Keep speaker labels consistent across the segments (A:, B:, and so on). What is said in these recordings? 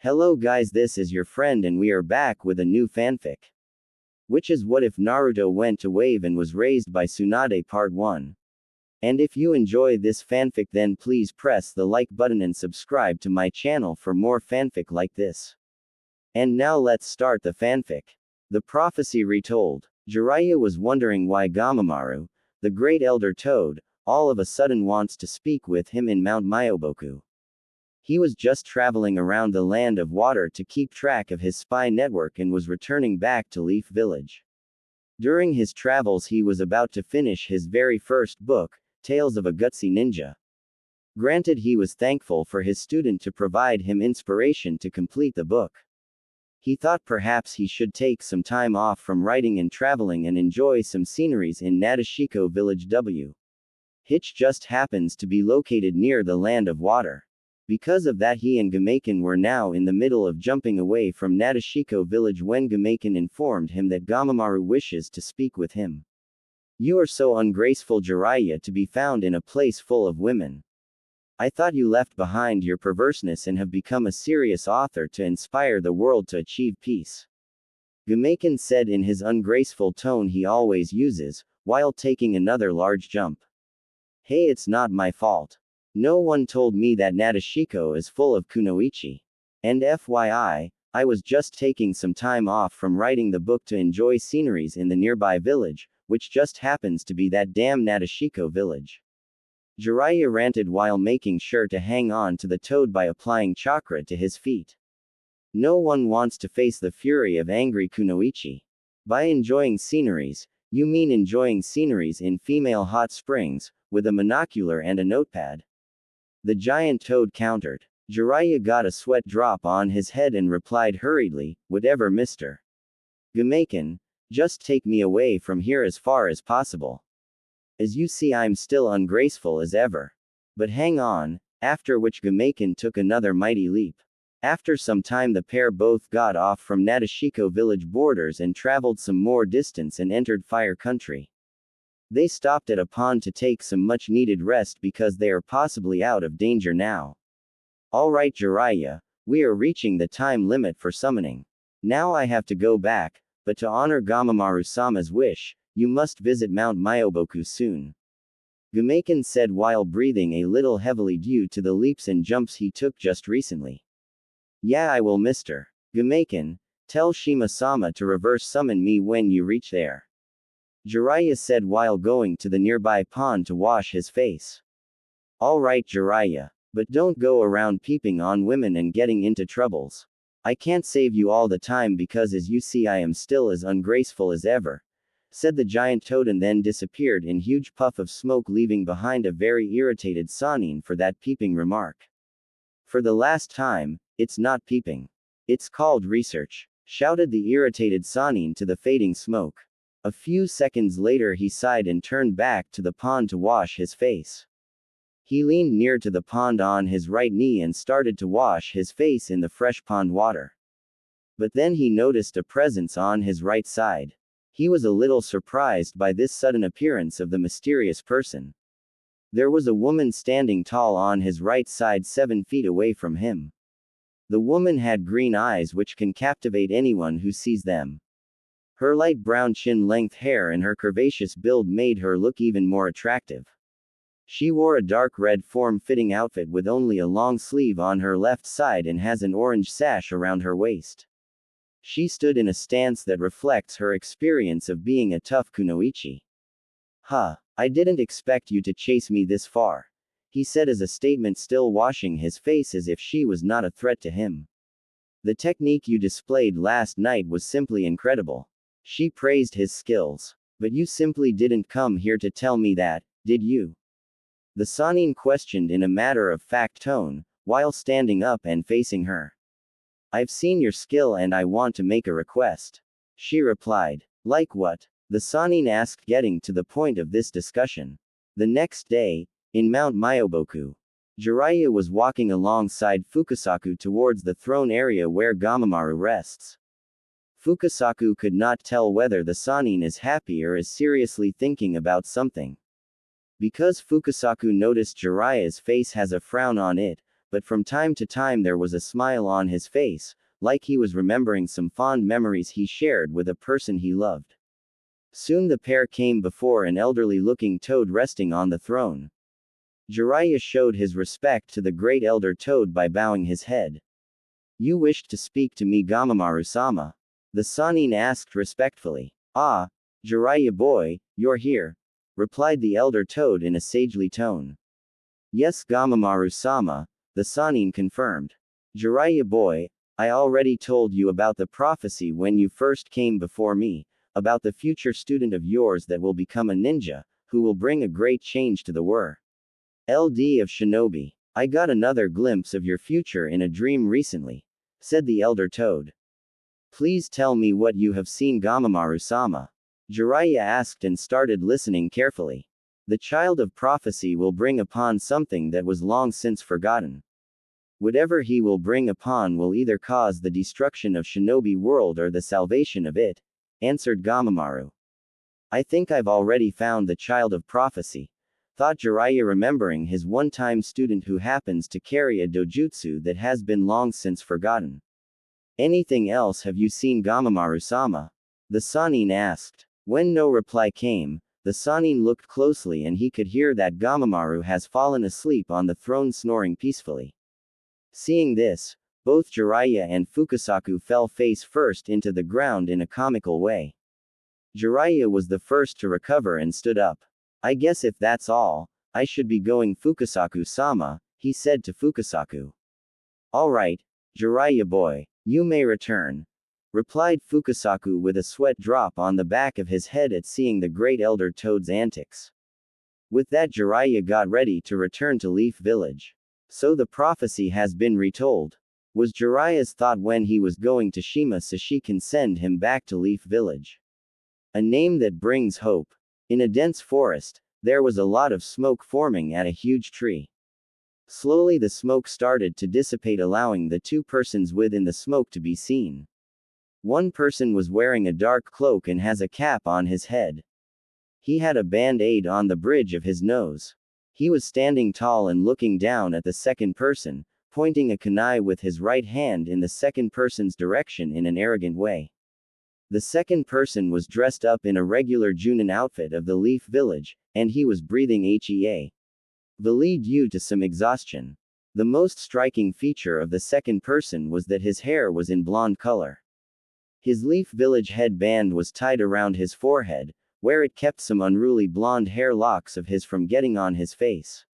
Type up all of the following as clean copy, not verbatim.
A: Hello guys, this is your friend and we are back with a new fanfic. Which is What If Naruto Went to Wave and Was Raised by Tsunade Part 1. And if you enjoy this fanfic then please press the like button and subscribe to my channel for more fanfic like this. And now let's start the fanfic. The Prophecy Retold. Jiraiya was wondering why Gamamaru, the great elder toad, all of a sudden wants to speak with him in Mount Myoboku. He was just traveling around the land of water to keep track of his spy network and was returning back to Leaf Village. During his travels he was about to finish his very first book, Tales of a Gutsy Ninja. Granted, he was thankful for his student to provide him inspiration to complete the book. He thought perhaps he should take some time off from writing and traveling and enjoy some sceneries in Nadeshiko Village W. Which just happens to be located near the land of water. Because of that, he and Gameiken were now in the middle of jumping away from Nadeshiko Village when Gameiken informed him that Gamamaru wishes to speak with him. You are so ungraceful, Jiraiya, to be found in a place full of women. I thought you left behind your perverseness and have become a serious author to inspire the world to achieve peace. Gameiken said in his ungraceful tone he always uses, while taking another large jump. Hey, it's not my fault. No one told me that Nadeshiko is full of kunoichi. And FYI, I was just taking some time off from writing the book to enjoy sceneries in the nearby village, which just happens to be that damn Nadeshiko village. Jiraiya ranted while making sure to hang on to the toad by applying chakra to his feet. No one wants to face the fury of angry kunoichi. By enjoying sceneries, you mean enjoying sceneries in female hot springs, with a monocular and a notepad. The giant toad countered. Jiraiya got a sweat drop on his head and replied hurriedly, whatever, Mr. Gameiken, just take me away from here as far as possible. As you see, I'm still ungraceful as ever. But hang on, after which Gameiken took another mighty leap. After some time the pair both got off from Nadeshiko village borders and traveled some more distance and entered Fire Country. They stopped at a pond to take some much needed rest because they are possibly out of danger now. Alright Jiraiya, we are reaching the time limit for summoning. Now I have to go back, but to honor Gamamaru-sama's wish, you must visit Mount Myoboku soon. Gameiken said while breathing a little heavily due to the leaps and jumps he took just recently. Yeah, I will, Mr. Gameiken. Tell Shima-sama to reverse summon me when you reach there. Jiraiya said while going to the nearby pond to wash his face. Alright Jiraiya. But don't go around peeping on women and getting into troubles. I can't save you all the time because as you see I am still as ungraceful as ever, said the giant toad and then disappeared in huge puff of smoke, leaving behind a very irritated Sannin for that peeping remark. For the last time, it's not peeping. It's called research, shouted the irritated Sannin to the fading smoke. A few seconds later he sighed and turned back to the pond to wash his face. He leaned near to the pond on his right knee and started to wash his face in the fresh pond water. But then he noticed a presence on his right side. He was a little surprised by this sudden appearance of the mysterious person. There was a woman standing tall on his right side 7 feet away from him. The woman had green eyes which can captivate anyone who sees them. Her light brown chin-length hair and her curvaceous build made her look even more attractive. She wore a dark red form-fitting outfit with only a long sleeve on her left side and has an orange sash around her waist. She stood in a stance that reflects her experience of being a tough kunoichi. Huh, I didn't expect you to chase me this far, he said as a statement, still washing his face as if she was not a threat to him. The technique you displayed last night was simply incredible. She praised his skills. But you simply didn't come here to tell me that, did you? The Sannin questioned in a matter-of-fact tone, while standing up and facing her. I've seen your skill and I want to make a request. She replied. Like what? The Sannin asked, getting to the point of this discussion. The next day, in Mount Myoboku, Jiraiya was walking alongside Fukasaku towards the throne area where Gamamaru rests. Fukasaku could not tell whether the Sannin is happy or is seriously thinking about something. Because Fukasaku noticed Jiraiya's face has a frown on it, but from time to time there was a smile on his face, like he was remembering some fond memories he shared with a person he loved. Soon the pair came before an elderly-looking toad resting on the throne. Jiraiya showed his respect to the great elder toad by bowing his head. "You wished to speak to me, Gamamaru-sama?" The Sannin asked respectfully. "Ah, Jiraiya boy, you're here," replied the elder toad in a sagely tone. "Yes, Gamamaru-sama," the Sannin confirmed. "Jiraiya boy, I already told you about the prophecy when you first came before me, about the future student of yours that will become a ninja, who will bring a great change to the world. LD of Shinobi. I got another glimpse of your future in a dream recently," said the elder toad. "Please tell me what you have seen, Gamamaru-sama," Jiraiya asked and started listening carefully. The child of prophecy will bring upon something that was long since forgotten. Whatever he will bring upon will either cause the destruction of Shinobi world or the salvation of it, answered Gamamaru. "I think I've already found the child of prophecy," thought Jiraiya, remembering his one-time student who happens to carry a dojutsu that has been long since forgotten. "Anything else have you seen, Gamamaru-sama?" the Sannin asked. When no reply came, the Sannin looked closely and he could hear that Gamamaru has fallen asleep on the throne snoring peacefully. Seeing this, both Jiraiya and Fukasaku fell face first into the ground in a comical way. Jiraiya was the first to recover and stood up. "I guess if that's all, I should be going, Fukasaku-sama," he said to Fukasaku. "All right, Jiraiya boy, you may return," replied Fukasaku with a sweat drop on the back of his head at seeing the great elder toad's antics. With that, Jiraiya got ready to return to Leaf Village. So the prophecy has been retold, was Jiraiya's thought when he was going to Shima so she can send him back to Leaf Village. A name that brings hope. In a dense forest, there was a lot of smoke forming at a huge tree. Slowly the smoke started to dissipate, allowing the two persons within the smoke to be seen. One person was wearing a dark cloak and has a cap on his head. He had a band-aid on the bridge of his nose. He was standing tall and looking down at the second person, pointing a kunai with his right hand in the second person's direction in an arrogant way. The second person was dressed up in a regular Junin outfit of the Leaf Village, and he was breathing HEA. Valid due to some exhaustion. The most striking feature of the second person was that his hair was in blonde color. His Leaf Village headband was tied around his forehead, where it kept some unruly blonde hair locks of his from getting on his face.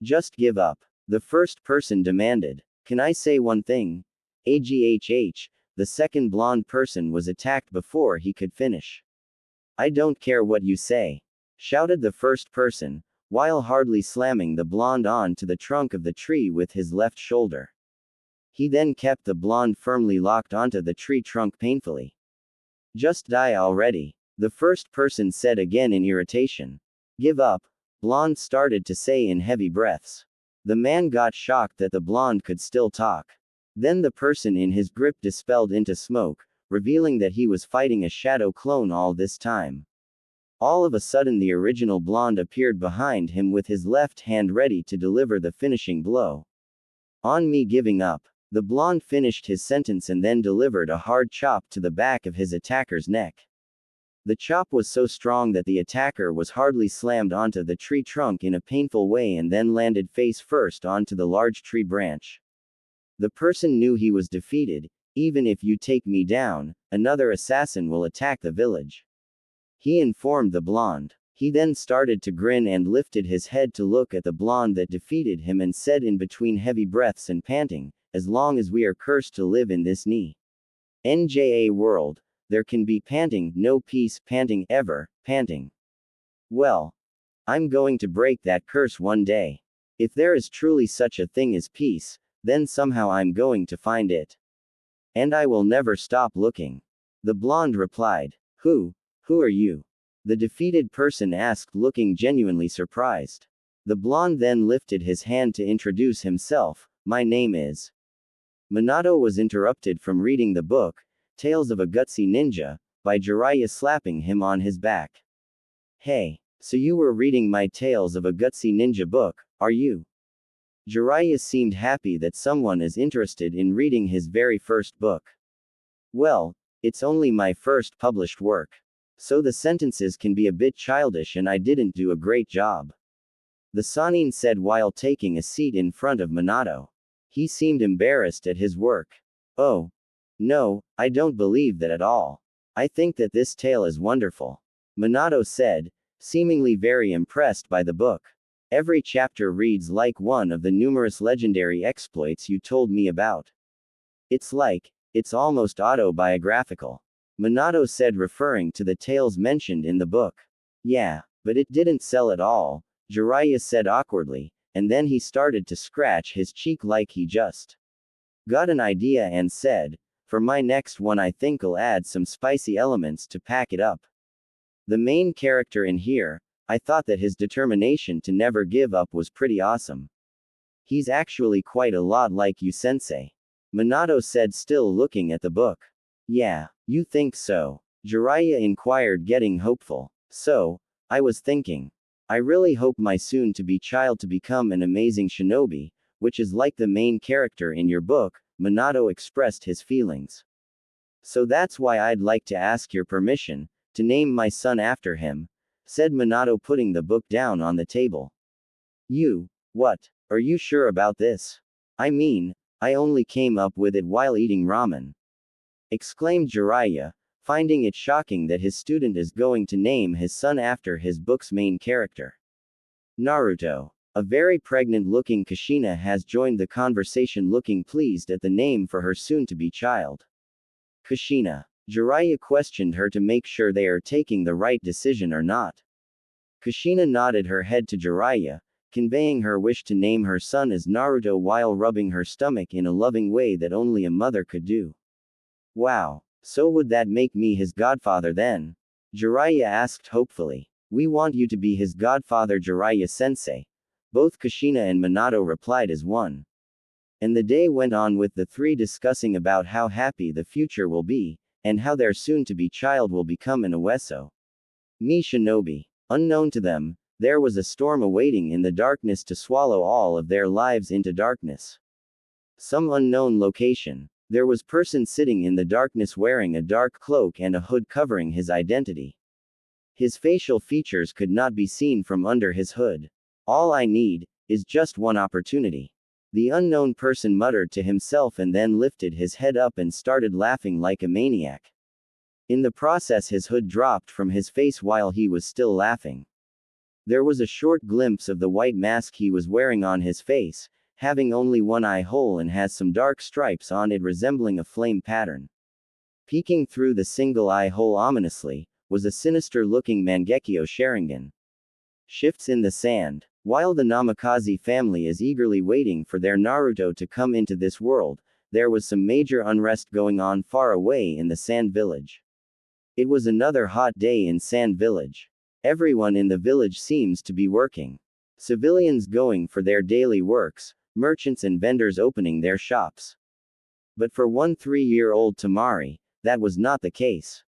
A: "Just give up," the first person demanded. "Can I say one thing?" Aghh, the second blonde person was attacked before he could finish. "I don't care what you say," shouted the first person, while hardly slamming the blonde onto the trunk of the tree with his left shoulder. He then kept the blonde firmly locked onto the tree trunk painfully. "Just die already," the first person said again in irritation. "Give up," blonde started to say in heavy breaths. The man got shocked that the blonde could still talk. Then the person in his grip dispelled into smoke, revealing that he was fighting a shadow clone all this time. All of a sudden the original blonde appeared behind him with his left hand ready to deliver the finishing blow. "On me giving up," the blonde finished his sentence and then delivered a hard chop to the back of his attacker's neck. The chop was so strong that the attacker was hardly slammed onto the tree trunk in a painful way and then landed face first onto the large tree branch. The person knew he was defeated. "Even if you take me down, another assassin will attack the village," he informed the blonde. He then started to grin and lifted his head to look at the blonde that defeated him and said in between heavy breaths and panting, "As long as we are cursed to live in this NJA world, there can be panting, no peace, panting, ever, panting. Well, I'm going to break that curse one day. If there is truly such a thing as peace, then somehow I'm going to find it. And I will never stop looking." The blonde replied. Who are you?" the defeated person asked, looking genuinely surprised. The blonde then lifted his hand to introduce himself. "My name is..." Minato was interrupted from reading the book, Tales of a Gutsy Ninja, by Jiraiya slapping him on his back. "Hey, so you were reading my Tales of a Gutsy Ninja book, are you?" Jiraiya seemed happy that someone is interested in reading his very first book. Well, it's only my first published work. So the sentences can be a bit childish and I didn't do a great job. The Sannin said while taking a seat in front of Minato. He seemed embarrassed at his work. Oh. No, I don't believe that at all. I think that this tale is wonderful. Minato said, seemingly very impressed by the book. Every chapter reads like one of the numerous legendary exploits you told me about. It's almost autobiographical. Minato said, referring to the tales mentioned in the book. Yeah, but it didn't sell at all, Jiraiya said awkwardly, and then he started to scratch his cheek like he just got an idea and said, for my next one I think I'll add some spicy elements to pack it up. The main character in here, I thought that his determination to never give up was pretty awesome. He's actually quite a lot like you, sensei. Minato said, still looking at the book. Yeah, you think so? Jiraiya inquired, getting hopeful. So, I was thinking. I really hope my soon-to-be child to become an amazing shinobi, which is like the main character in your book, Minato expressed his feelings. So that's why I'd like to ask your permission to name my son after him, said Minato, putting the book down on the table. What? Are you sure about this? I mean, I only came up with it while eating ramen. Exclaimed Jiraiya, finding it shocking that his student is going to name his son after his book's main character. Naruto. A very pregnant-looking Kushina has joined the conversation, looking pleased at the name for her soon-to-be child. Kushina. Jiraiya questioned her to make sure they are taking the right decision or not. Kushina nodded her head to Jiraiya, conveying her wish to name her son as Naruto while rubbing her stomach in a loving way that only a mother could do. Wow, so would that make me his godfather then? Jiraiya asked hopefully. We want you to be his godfather, Jiraiya-sensei. Both Kushina and Minato replied as one. And the day went on with the three discussing about how happy the future will be, and how their soon-to-be child will become an Ueso. Me shinobi. Unknown to them, there was a storm awaiting in the darkness to swallow all of their lives into darkness. Some unknown location. There was person sitting in the darkness wearing a dark cloak and a hood covering his identity. His facial features could not be seen from under his hood. All I need is just one opportunity. The unknown person muttered to himself and then lifted his head up and started laughing like a maniac. In the process, his hood dropped from his face while he was still laughing. There was a short glimpse of the white mask he was wearing on his face, having only one eye hole and has some dark stripes on it resembling a flame pattern. Peeking through the single eye hole ominously, was a sinister-looking Mangekyo Sharingan. Shifts in the sand. While the Namikaze family is eagerly waiting for their Naruto to come into this world, there was some major unrest going on far away in the Sand Village. It was another hot day in Sand Village. Everyone in the village seems to be working. Civilians going for their daily works, merchants and vendors opening their shops. But for one 3-year-old Tamari, that was not the case.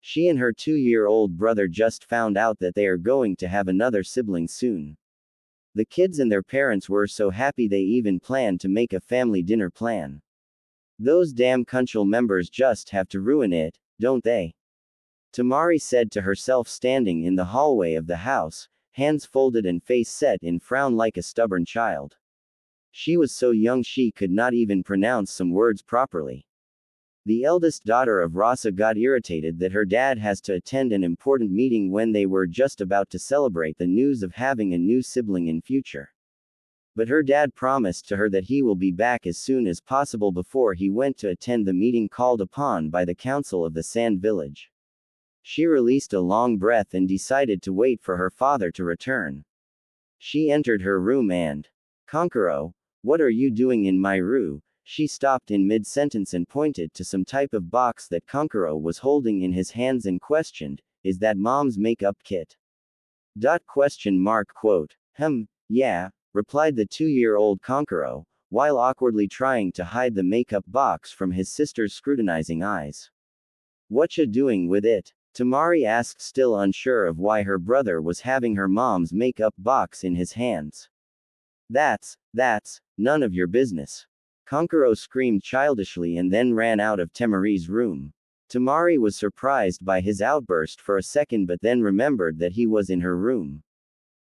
A: She and her 2-year-old brother just found out that they are going to have another sibling soon. The kids and their parents were so happy they even planned to make a family dinner plan. Those damn Kunchal members just have to ruin it, don't they? Tamari said to herself, standing in the hallway of the house, hands folded and face set in frown like a stubborn child. She was so young she could not even pronounce some words properly. The eldest daughter of Rasa got irritated that her dad has to attend an important meeting when they were just about to celebrate the news of having a new sibling in future. But her dad promised to her that he will be back as soon as possible before he went to attend the meeting called upon by the council of the Sand Village. She released a long breath and decided to wait for her father to return. She entered her room and, "Kankuro, what are you doing in my room?" She stopped in mid-sentence and pointed to some type of box that Kankuro was holding in his hands and questioned, "Is that mom's makeup kit?" Yeah, replied the 2-year-old Kankuro, while awkwardly trying to hide the makeup box from his sister's scrutinizing eyes. "Whatcha doing with it?" Tamari asked, still unsure of why her brother was having her mom's makeup box in his hands. That's none of your business. Kankuro screamed childishly and then ran out of Temari's room. Temari was surprised by his outburst for a second but then remembered that he was in her room.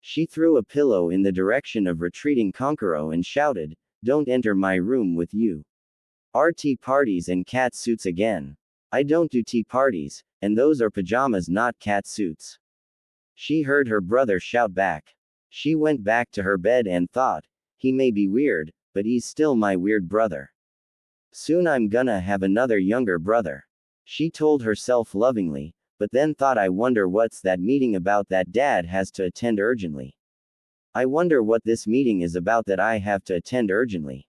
A: She threw a pillow in the direction of retreating Kankuro and shouted, "Don't enter my room with you. Our tea parties and cat suits again. I don't do tea parties, and those are pajamas not cat suits." She heard her brother shout back. She went back to her bed and thought, he may be weird, but he's still my weird brother. Soon I'm gonna have another younger brother. She told herself lovingly, but then thought, I wonder what's that meeting about that dad has to attend urgently. I wonder what this meeting is about that I have to attend urgently.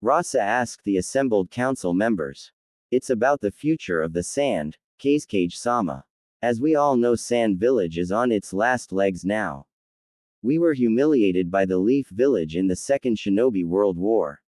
A: Rasa asked the assembled council members. It's about the future of the Sand, Cascade-sama. As we all know, Sand Village is on its last legs now. We were humiliated by the Leaf Village in the Second Shinobi World War.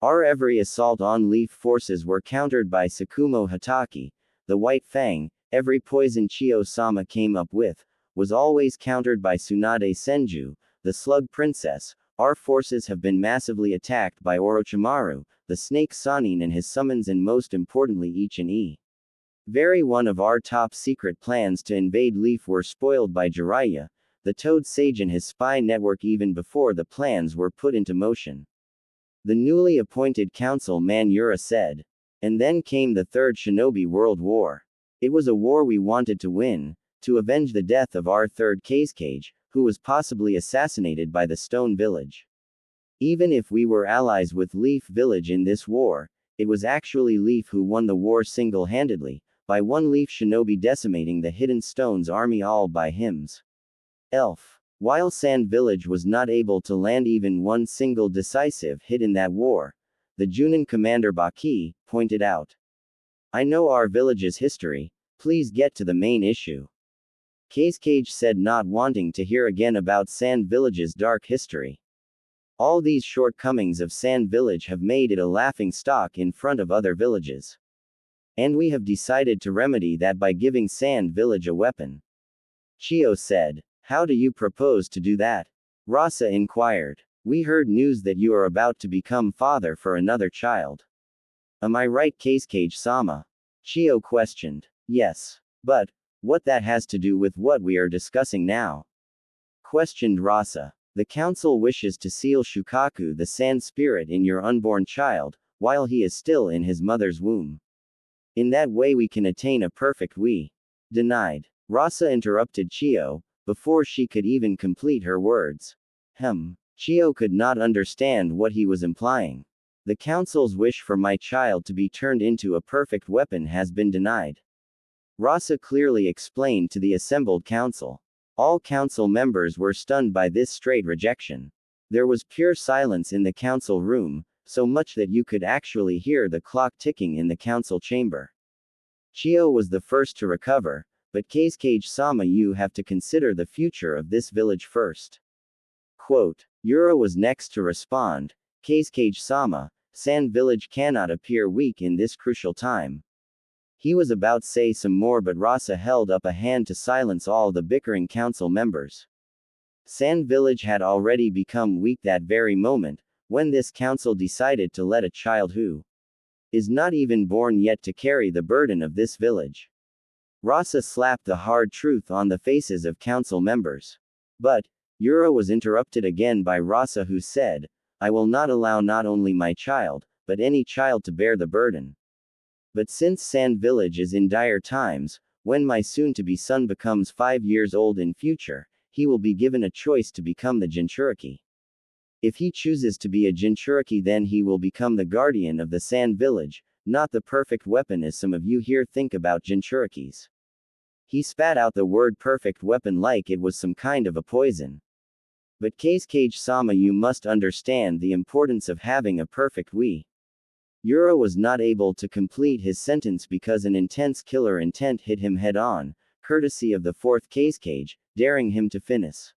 A: Our every assault on Leaf forces were countered by Sakumo Hataki, the White Fang. Every poison Chiyo-sama came up with was always countered by Tsunade Senju, the Slug Princess. Our forces have been massively attacked by Orochimaru, the Snake Sanin and his summons, and most importantly very one of our top secret plans to invade Leaf were spoiled by Jiraiya, the Toad Sage, and his spy network even before the plans were put into motion. The newly appointed council man Yura said. And then came the Third Shinobi World War. It was a war we wanted to win, to avenge the death of our third Cascade, who was possibly assassinated by the Stone Village. Even if we were allies with Leaf Village in this war, it was actually Leaf who won the war single-handedly, by one Leaf shinobi decimating the Hidden Stone's army all by himself. While Sand Village was not able to land even one single decisive hit in that war, the Junin commander Baki pointed out. I know our village's history, please get to the main issue. Cascade said, not wanting to hear again about Sand Village's dark history. All these shortcomings of Sand Village have made it a laughing stock in front of other villages. And we have decided to remedy that by giving Sand Village a weapon. Chiyo said. How do you propose to do that? Rasa inquired. We heard news that you are about to become father for another child. Am I right, Cascade-sama? Chiyo questioned. Yes. But what that has to do with what we are discussing now? Questioned Rasa. The council wishes to seal Shukaku, the sand spirit, in your unborn child, while he is still in his mother's womb. In that way we can attain a perfect we. Denied. Rasa interrupted Chiyo, before she could even complete her words. Chiyo could not understand what he was implying. The council's wish for my child to be turned into a perfect weapon has been denied. Rasa clearly explained to the assembled council. All council members were stunned by this straight rejection. There was pure silence in the council room, so much that you could actually hear the clock ticking in the council chamber. Chiyo was the first to recover, but Cascade-sama, you have to consider the future of this village first. Quote. Yura was next to respond. Cascade-sama, Sand Village cannot appear weak in this crucial time. He was about to say some more, but Rasa held up a hand to silence all the bickering council members. Sand Village had already become weak that very moment, when this council decided to let a child who is not even born yet to carry the burden of this village. Rasa slapped the hard truth on the faces of council members. But Yura was interrupted again by Rasa, who said, I will not allow not only my child, but any child to bear the burden. But since Sand Village is in dire times, when my soon-to-be son becomes 5 years old in future, he will be given a choice to become the Jinchuriki. If he chooses to be a Jinchuriki, then he will become the guardian of the Sand Village, not the perfect weapon as some of you here think about Jinchurikis. He spat out the word perfect weapon like it was some kind of a poison. But Cascade-sama, you must understand the importance of having a perfect we. Yura was not able to complete his sentence because an intense killer intent hit him head-on, courtesy of the fourth Cascade, daring him to finish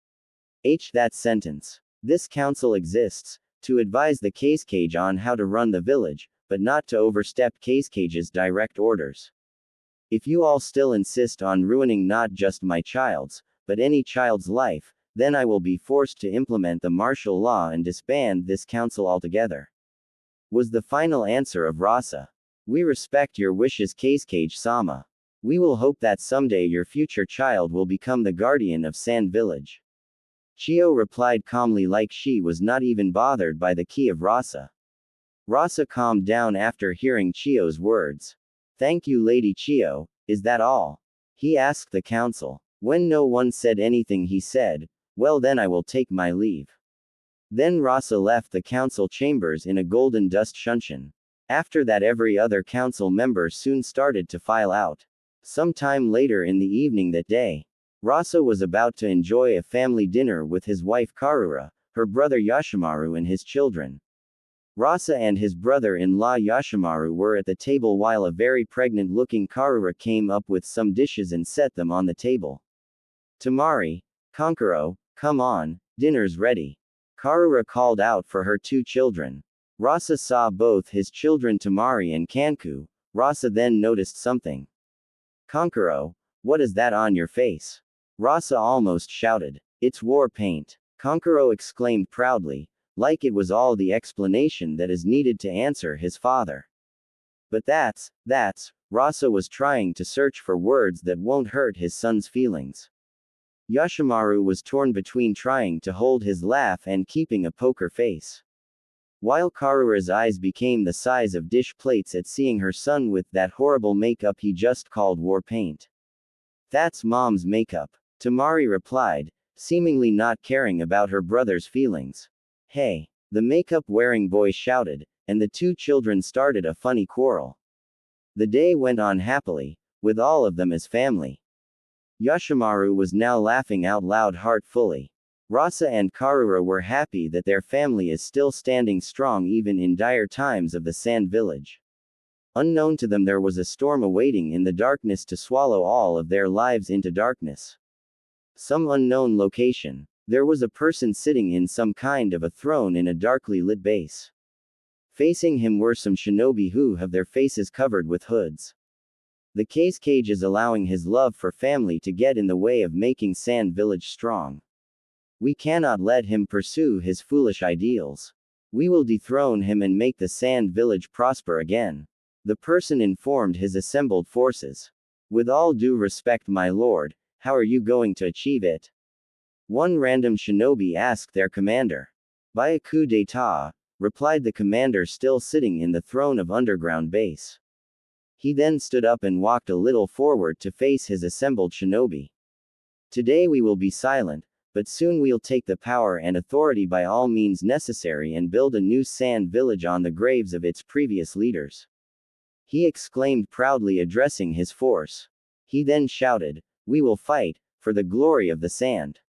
A: that sentence. This council exists to advise the Cascade on how to run the village, but not to overstep Cascade's direct orders. If you all still insist on ruining not just my child's, but any child's life, then I will be forced to implement the martial law and disband this council altogether. Was the final answer of Rasa. We respect your wishes, Kazekage-sama. We will hope that someday your future child will become the guardian of Sand Village. Chio replied calmly, like she was not even bothered by the key of Rasa. Rasa calmed down after hearing Chio's words. Thank you, Lady Chio, is that all? He asked the council. When no one said anything, he said, well then I will take my leave. Then Rasa left the council chambers in a golden dust shunshin. After that, every other council member soon started to file out. Some time later in the evening that day, Rasa was about to enjoy a family dinner with his wife Karura, her brother Yoshimaru and his children. Rasa and his brother-in-law Yoshimaru were at the table while a very pregnant-looking Karura came up with some dishes and set them on the table. Tamari, Kankuro, come on, dinner's ready. Karura called out for her two children. Rasa saw both his children Tamari and Kanku. Rasa then noticed something. Kankuro, what is that on your face? Rasa almost shouted. It's war paint. Kankuro exclaimed proudly, like it was all the explanation that is needed to answer his father. But that's, Rasa was trying to search for words that won't hurt his son's feelings. Yoshimaru was torn between trying to hold his laugh and keeping a poker face. While Karura's eyes became the size of dish plates at seeing her son with that horrible makeup he just called war paint. That's mom's makeup, Tamari replied, seemingly not caring about her brother's feelings. Hey, the makeup-wearing boy shouted, and the two children started a funny quarrel. The day went on happily, with all of them as family. Yoshimaru was now laughing out loud heartfully. Rasa and Karura were happy that their family is still standing strong even in dire times of the Sand Village. Unknown to them, there was a storm awaiting in the darkness to swallow all of their lives into darkness. Some unknown location. There was a person sitting in some kind of a throne in a darkly lit base. Facing him were some shinobi who have their faces covered with hoods. The Kazekage is allowing his love for family to get in the way of making Sand Village strong. We cannot let him pursue his foolish ideals. We will dethrone him and make the Sand Village prosper again. The person informed his assembled forces. With all due respect, my lord, how are you going to achieve it? One random shinobi asked their commander. By a coup d'état, replied the commander still sitting in the throne of underground base. He then stood up and walked a little forward to face his assembled shinobi. Today we will be silent, but soon we'll take the power and authority by all means necessary and build a new sand village on the graves of its previous leaders. He exclaimed proudly, addressing his force. He then shouted, we will fight, for the glory of the sand.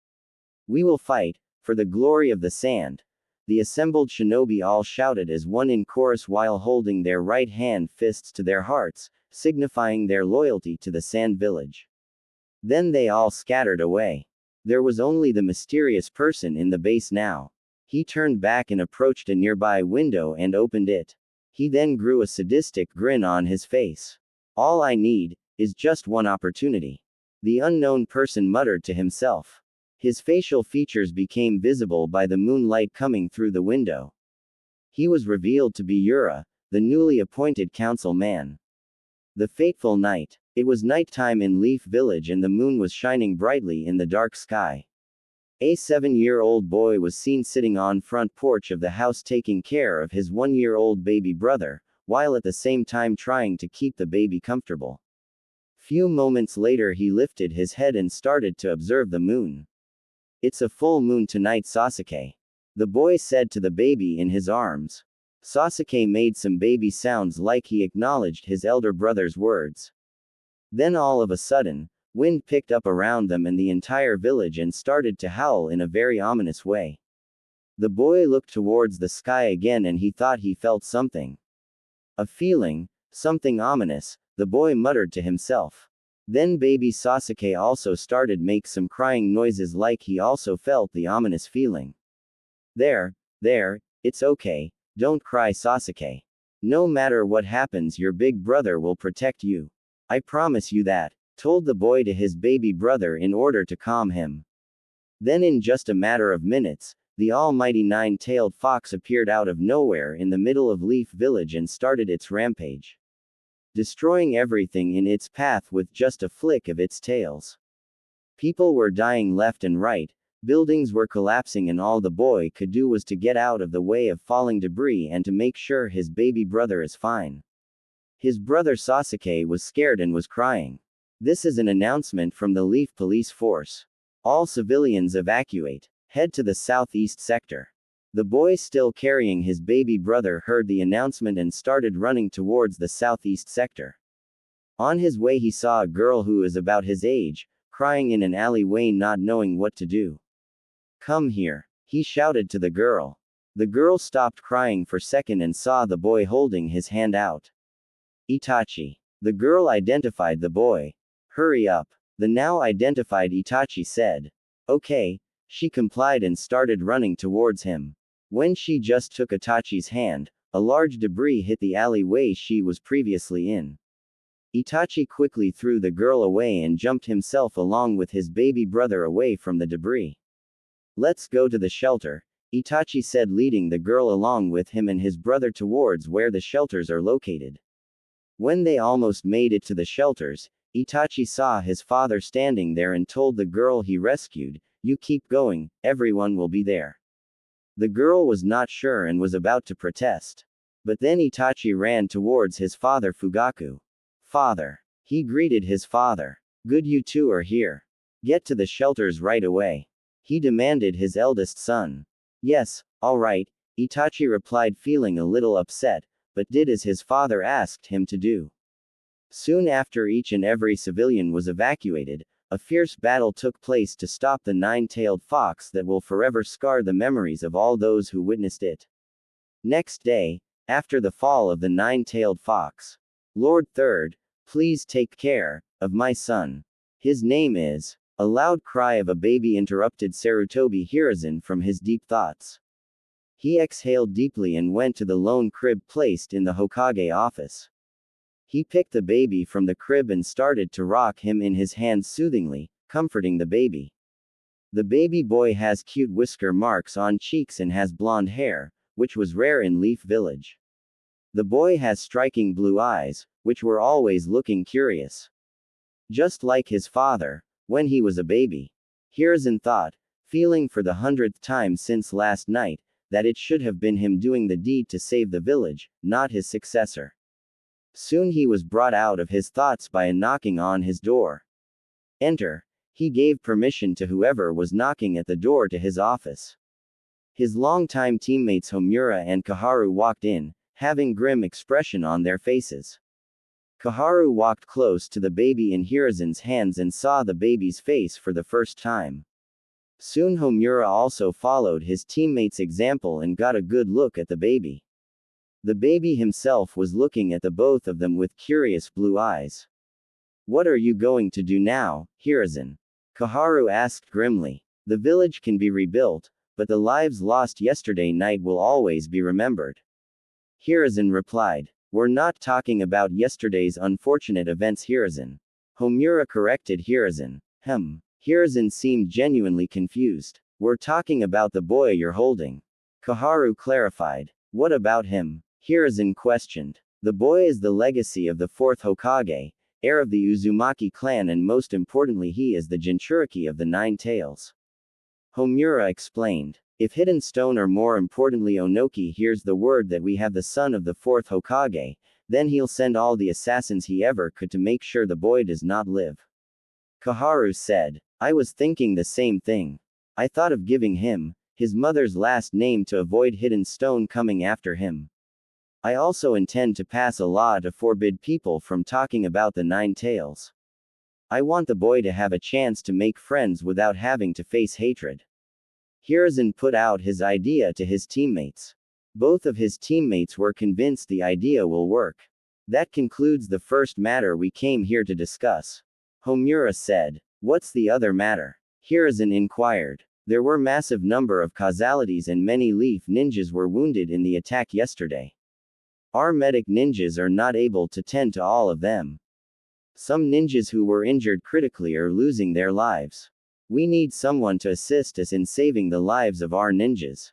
A: We will fight, for the glory of the sand. The assembled shinobi all shouted as one in chorus while holding their right hand fists to their hearts, signifying their loyalty to the Sand Village. Then they all scattered away. There was only the mysterious person in the base now. He turned back and approached a nearby window and opened it. He then grew a sadistic grin on his face. All I need is just one opportunity. The unknown person muttered to himself. His facial features became visible by the moonlight coming through the window. He was revealed to be Yura, the newly appointed council man. The fateful night. It was nighttime in Leaf Village and the moon was shining brightly in the dark sky. A 7-year-old boy was seen sitting on front porch of the house taking care of his 1-year-old baby brother, while at the same time trying to keep the baby comfortable. Few moments later he lifted his head and started to observe the moon. It's a full moon tonight, Sasuke. The boy said to the baby in his arms. Sasuke made some baby sounds like he acknowledged his elder brother's words. Then all of a sudden, wind picked up around them and the entire village and started to howl in a very ominous way. The boy looked towards the sky again and he thought he felt something. A feeling, something ominous, the boy muttered to himself. Then baby Sasuke also started make some crying noises like he also felt the ominous feeling. There, it's okay, don't cry Sasuke. No matter what happens your big brother will protect you. I promise you that, told the boy to his baby brother in order to calm him. Then in just a matter of minutes, the almighty nine-tailed fox appeared out of nowhere in the middle of Leaf Village and started its rampage, destroying everything in its path with just a flick of its tails. People were dying left and right, buildings were collapsing, and all the boy could do was to get out of the way of falling debris and to make sure his baby brother is fine. His brother Sasuke was scared and was crying. This is an announcement from the Leaf Police Force. All civilians evacuate. Head to the southeast sector. The boy still carrying his baby brother heard the announcement and started running towards the southeast sector. On his way he saw a girl who is about his age, crying in an alleyway not knowing what to do. "Come here," he shouted to the girl. The girl stopped crying for a second and saw the boy holding his hand out. "Itachi." The girl identified the boy. "Hurry up," the now identified Itachi said. "Okay." She complied and started running towards him. When she just took Itachi's hand, a large debris hit the alleyway she was previously in. Itachi quickly threw the girl away and jumped himself along with his baby brother away from the debris. "Let's go to the shelter," Itachi said, leading the girl along with him and his brother towards where the shelters are located. When they almost made it to the shelters, Itachi saw his father standing there and told the girl he rescued, "You keep going, everyone will be there." The girl was not sure and was about to protest. But then Itachi ran towards his father Fugaku. "Father." He greeted his father. "Good, you two are here. Get to the shelters right away," he demanded his eldest son. "Yes, all right," Itachi replied, feeling a little upset, but did as his father asked him to do. Soon after each and every civilian was evacuated, a fierce battle took place to stop the nine-tailed fox that will forever scar the memories of all those who witnessed it. Next day, after the fall of the nine-tailed fox, "Lord Third, please take care of my son. His name is..." A loud cry of a baby interrupted Sarutobi Hiruzen from his deep thoughts. He exhaled deeply and went to the lone crib placed in the Hokage office. He picked the baby from the crib and started to rock him in his hands soothingly, comforting the baby. The baby boy has cute whisker marks on cheeks and has blonde hair, which was rare in Leaf Village. The boy has striking blue eyes, which were always looking curious. Just like his father, when he was a baby. Hiruzen thought, feeling for the 100th time since last night, that it should have been him doing the deed to save the village, not his successor. Soon he was brought out of his thoughts by a knocking on his door. "Enter." He gave permission to whoever was knocking at the door to his office. His longtime teammates Homura and Kaharu walked in, having grim expression on their faces. Kaharu walked close to the baby in Hiruzen's hands and saw the baby's face for the first time. Soon Homura also followed his teammates' example and got a good look at the baby. The baby himself was looking at the both of them with curious blue eyes. "What are you going to do now, Hiruzen?" Kaharu asked grimly. "The village can be rebuilt, but the lives lost yesterday night will always be remembered." Hiruzen replied. "We're not talking about yesterday's unfortunate events, Hiruzen." Homura corrected Hiruzen. Hiruzen seemed genuinely confused. "We're talking about the boy you're holding." Kaharu clarified. "What about him?" Hiruzen questioned. "The boy is the legacy of the fourth Hokage, heir of the Uzumaki clan, and most importantly he is the Jinchuriki of the Nine Tails." Homura explained. "If Hidden Stone, or more importantly Onoki, hears the word that we have the son of the fourth Hokage, then he'll send all the assassins he ever could to make sure the boy does not live." Kaharu said. "I was thinking the same thing. I thought of giving him his mother's last name to avoid Hidden Stone coming after him. I also intend to pass a law to forbid people from talking about the Nine Tails. I want the boy to have a chance to make friends without having to face hatred." Hiruzen put out his idea to his teammates. Both of his teammates were convinced the idea will work. "That concludes the first matter we came here to discuss," Homura said. "What's the other matter?" Hiruzen inquired. "There were massive number of causalities and many Leaf ninjas were wounded in the attack yesterday. Our medic ninjas are not able to tend to all of them. Some ninjas who were injured critically are losing their lives. We need someone to assist us in saving the lives of our ninjas.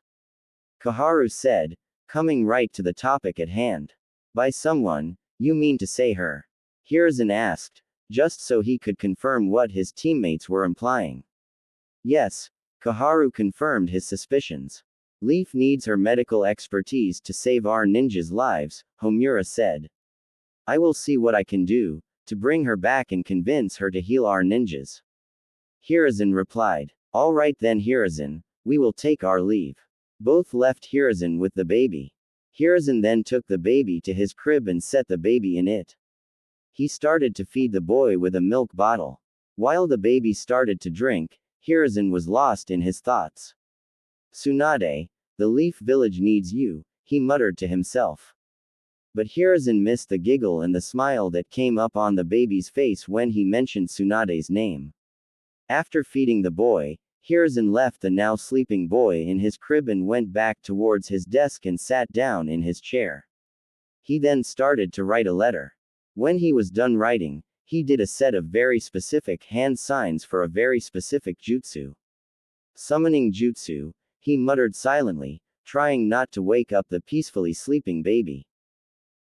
A: Koharu said, coming right to the topic at hand. By someone, you mean to say her? Hiruzen asked, just so he could confirm what his teammates were implying. Yes, Koharu confirmed his suspicions. Leaf needs her medical expertise to save our ninjas' lives, Homura said. I will see what I can do, to bring her back and convince her to heal our ninjas. Hiruzen replied. All right then Hiruzen, we will take our leave. Both left Hiruzen with the baby. Hiruzen then took the baby to his crib and set the baby in it. He started to feed the boy with a milk bottle. While the baby started to drink, Hiruzen was lost in his thoughts. Tsunade, the Leaf Village needs you, he muttered to himself. But Hiruzen missed the giggle and the smile that came up on the baby's face when he mentioned Tsunade's name. After feeding the boy, Hiruzen left the now sleeping boy in his crib and went back towards his desk and sat down in his chair. He then started to write a letter. When he was done writing, he did a set of very specific hand signs for a very specific jutsu. Summoning jutsu, he muttered silently, trying not to wake up the peacefully sleeping baby.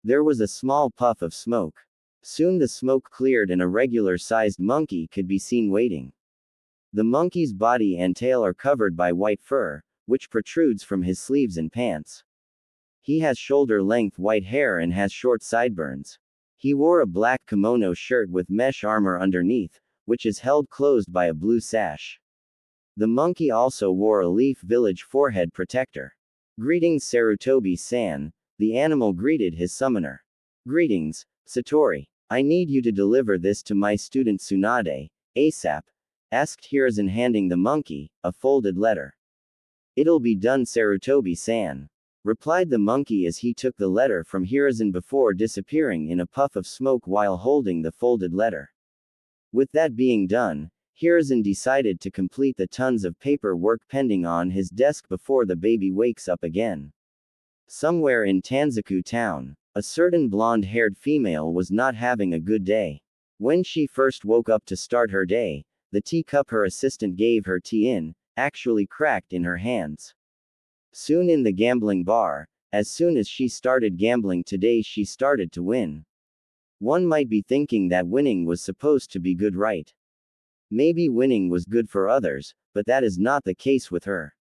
A: There was a small puff of smoke. Soon the smoke cleared and a regular-sized monkey could be seen waiting. The monkey's body and tail are covered by white fur, which protrudes from his sleeves and pants. He has shoulder-length white hair and has short sideburns. He wore a black kimono shirt with mesh armor underneath, which is held closed by a blue sash. The monkey also wore a Leaf Village forehead protector. Greetings Sarutobi-san, the animal greeted his summoner. Greetings, Satori. I need you to deliver this to my student Tsunade, ASAP, asked Hiruzen handing the monkey a folded letter. It'll be done Sarutobi-san, replied the monkey as he took the letter from Hiruzen before disappearing in a puff of smoke while holding the folded letter. With that being done, Hiruzen decided to complete the tons of paperwork pending on his desk before the baby wakes up again. Somewhere in Tanzaku town, a certain blonde-haired female was not having a good day. When she first woke up to start her day, the teacup her assistant gave her tea in, actually cracked in her hands. Soon in the gambling bar, as soon as she started gambling today she started to win. One might be thinking that winning was supposed to be good, right? Maybe winning was good for others, but that is not the case with her.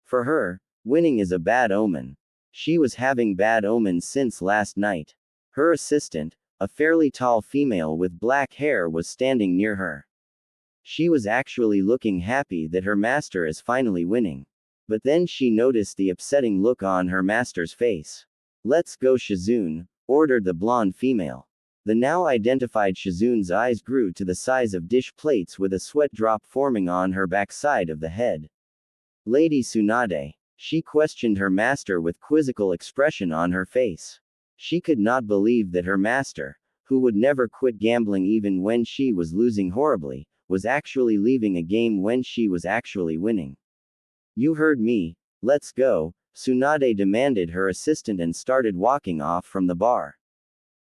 A: For her, winning is a bad omen. She was having bad omens since last night. Her assistant, a fairly tall female with black hair, was standing near her. She was actually looking happy that her master is finally winning. But then she noticed the upsetting look on her master's face. Let's go Shizune, ordered the blonde female. The now identified Shizune's eyes grew to the size of dish plates with a sweat drop forming on her backside of the head. Lady Tsunade. She questioned her master with quizzical expression on her face. She could not believe that her master, who would never quit gambling even when she was losing horribly, was actually leaving a game when she was actually winning. You heard me, let's go, Tsunade demanded her assistant and started walking off from the bar.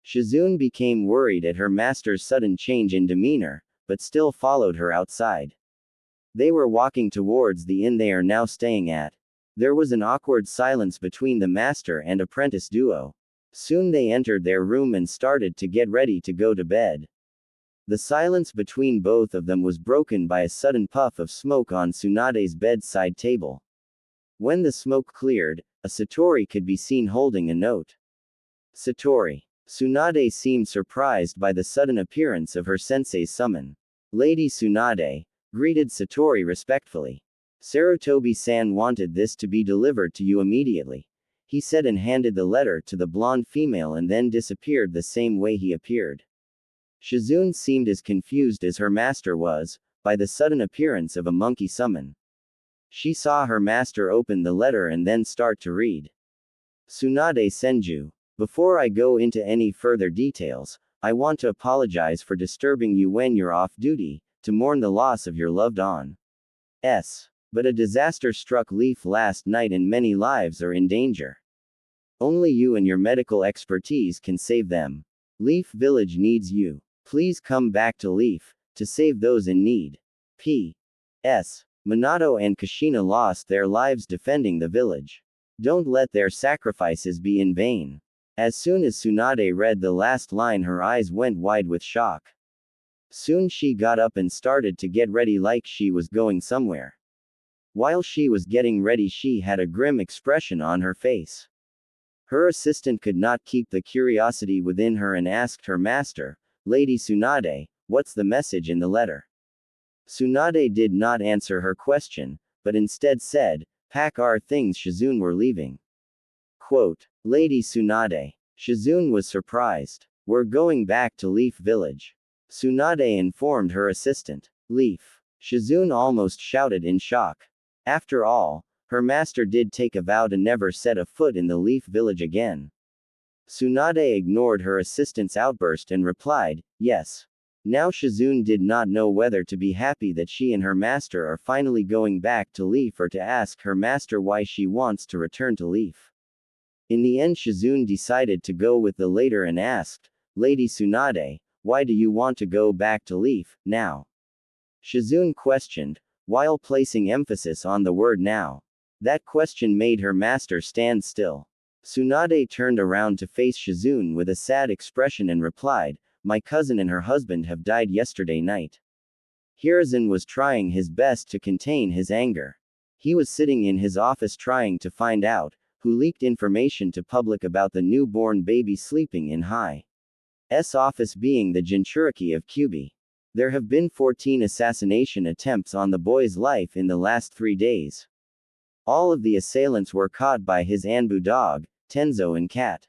A: Shizune became worried at her master's sudden change in demeanor, but still followed her outside. They were walking towards the inn they are now staying at. There was an awkward silence between the master and apprentice duo. Soon they entered their room and started to get ready to go to bed. The silence between both of them was broken by a sudden puff of smoke on Tsunade's bedside table. When the smoke cleared, a Satori could be seen holding a note. Satori. Tsunade seemed surprised by the sudden appearance of her sensei's summon. Lady Tsunade, greeted Satori respectfully. Sarutobi-san wanted this to be delivered to you immediately, he said and handed the letter to the blonde female and then disappeared the same way he appeared. Shizune seemed as confused as her master was, by the sudden appearance of a monkey summon. She saw her master open the letter and then start to read. Tsunade Senju. Before I go into any further details, I want to apologize for disturbing you when you're off duty, to mourn the loss of your loved one. But a disaster struck Leaf last night and many lives are in danger. Only you and your medical expertise can save them. Leaf Village needs you. Please come back to Leaf, to save those in need. P. Minato and Kushina lost their lives defending the village. Don't let their sacrifices be in vain. As soon as Tsunade read the last line, her eyes went wide with shock. Soon she got up and started to get ready like she was going somewhere. While she was getting ready, she had a grim expression on her face. Her assistant could not keep the curiosity within her and asked her master, "Lady Tsunade, what's the message in the letter?" Tsunade did not answer her question, but instead said, "Pack our things, Shizune, we're leaving." Quote, Lady Tsunade. Shizune was surprised. "We're going back to Leaf Village," Tsunade informed her assistant. Leaf. Shizune almost shouted in shock. After all, her master did take a vow to never set a foot in the Leaf Village again. Tsunade ignored her assistant's outburst and replied, "Yes." Now Shizune did not know whether to be happy that she and her master are finally going back to Leaf or to ask her master why she wants to return to Leaf. In the end, Shizune decided to go with the latter and asked, "Lady Tsunade, why do you want to go back to Leaf, now?" Shizune questioned, while placing emphasis on the word now. That question made her master stand still. Tsunade turned around to face Shizune with a sad expression and replied, "My cousin and her husband have died yesterday night." Hiruzen was trying his best to contain his anger. He was sitting in his office trying to find out who leaked information to public about the newborn baby sleeping in Hi's office, being the Jinchuriki of Kyubi. There have been 14 assassination attempts on the boy's life in the last 3 days. All of the assailants were caught by his Anbu dog, Tenzo, and cat.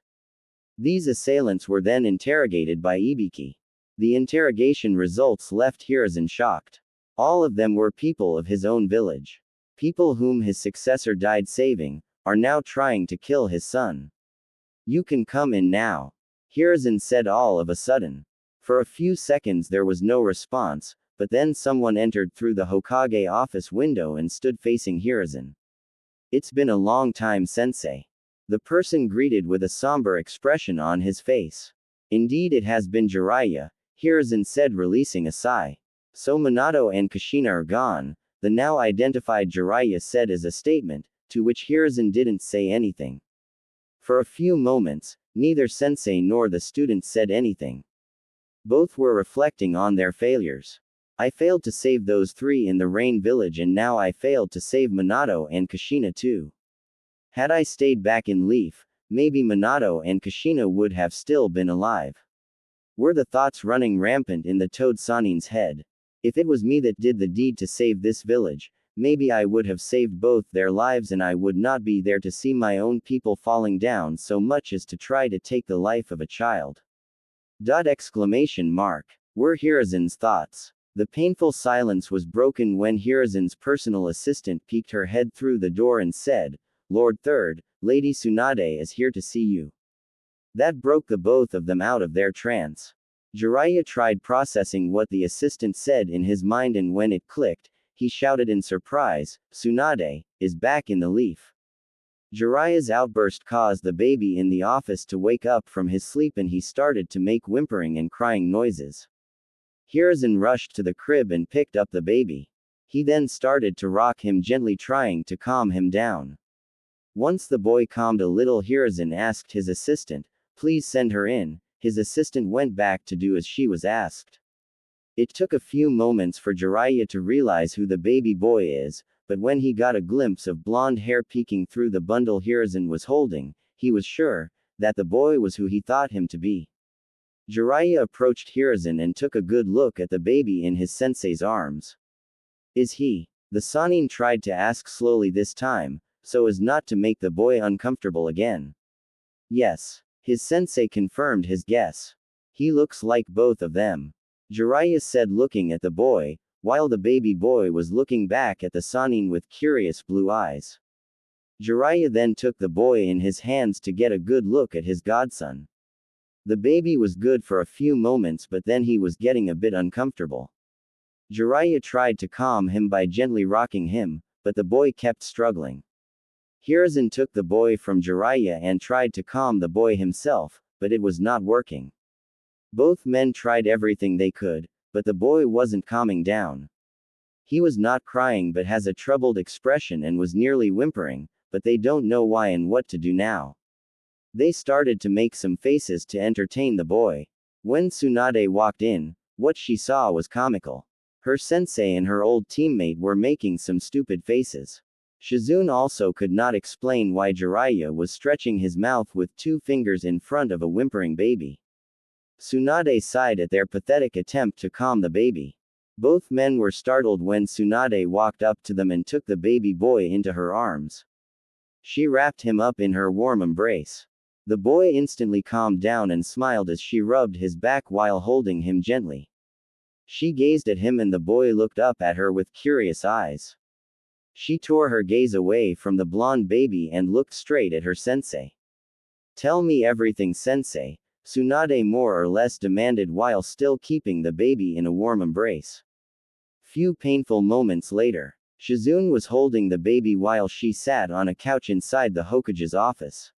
A: These assailants were then interrogated by Ibiki. The interrogation results left Hiruzen shocked. All of them were people of his own village. People whom his successor died saving, are now trying to kill his son. "You can come in now," Hiruzen said all of a sudden. For a few seconds there was no response, but then someone entered through the Hokage office window and stood facing Hiruzen. "It's been a long time, sensei." The person greeted with a somber expression on his face. "Indeed it has been, Jiraiya," Hiruzen said, releasing a sigh. "So Minato and Kushina are gone," the now identified Jiraiya said as a statement, to which Hiruzen didn't say anything. For a few moments, neither sensei nor the student said anything. Both were reflecting on their failures. "I failed to save those 3 in the Rain Village, and now I failed to save Minato and Kushina too. Had I stayed back in Leaf, maybe Minato and Kushina would have still been alive," were the thoughts running rampant in the Toad Sanin's head. "If it was me that did the deed to save this village, maybe I would have saved both their lives, and I would not be there to see my own people falling down so much as to try to take the life of a child." Were Hiruzen's thoughts. The painful silence was broken when Hiruzen's personal assistant peeked her head through the door and said, "Lord Third, Lady Tsunade is here to see you." That broke the both of them out of their trance. Jiraiya tried processing what the assistant said in his mind, and when it clicked, he shouted in surprise, "Tsunade is back in the Leaf." Jiraiya's outburst caused the baby in the office to wake up from his sleep, and he started to make whimpering and crying noises. Hiruzen rushed to the crib and picked up the baby. He then started to rock him gently, trying to calm him down. Once the boy calmed a little, Hiruzen asked his assistant, "Please send her in." His assistant went back to do as she was asked. It took a few moments for Jiraiya to realize who the baby boy is, but when he got a glimpse of blonde hair peeking through the bundle Hiruzen was holding, he was sure that the boy was who he thought him to be. Jiraiya approached Hiruzen and took a good look at the baby in his sensei's arms. "Is he?" the Sanin tried to ask slowly this time, so as not to make the boy uncomfortable again. "Yes." His sensei confirmed his guess. "He looks like both of them," Jiraiya said, looking at the boy, while the baby boy was looking back at the Sanin with curious blue eyes. Jiraiya then took the boy in his hands to get a good look at his godson. The baby was good for a few moments, but then he was getting a bit uncomfortable. Jiraiya tried to calm him by gently rocking him, but the boy kept struggling. Hiruzen took the boy from Jiraiya and tried to calm the boy himself, but it was not working. Both men tried everything they could, but the boy wasn't calming down. He was not crying but has a troubled expression and was nearly whimpering, but they don't know why and what to do now. They started to make some faces to entertain the boy. When Tsunade walked in, what she saw was comical. Her sensei and her old teammate were making some stupid faces. Shizune also could not explain why Jiraiya was stretching his mouth with 2 fingers in front of a whimpering baby. Tsunade sighed at their pathetic attempt to calm the baby. Both men were startled when Tsunade walked up to them and took the baby boy into her arms. She wrapped him up in her warm embrace. The boy instantly calmed down and smiled as she rubbed his back while holding him gently. She gazed at him and the boy looked up at her with curious eyes. She tore her gaze away from the blonde baby and looked straight at her sensei. "Tell me everything, sensei," Tsunade more or less demanded while still keeping the baby in a warm embrace. Few painful moments later, Shizune was holding the baby while she sat on a couch inside the Hokage's office.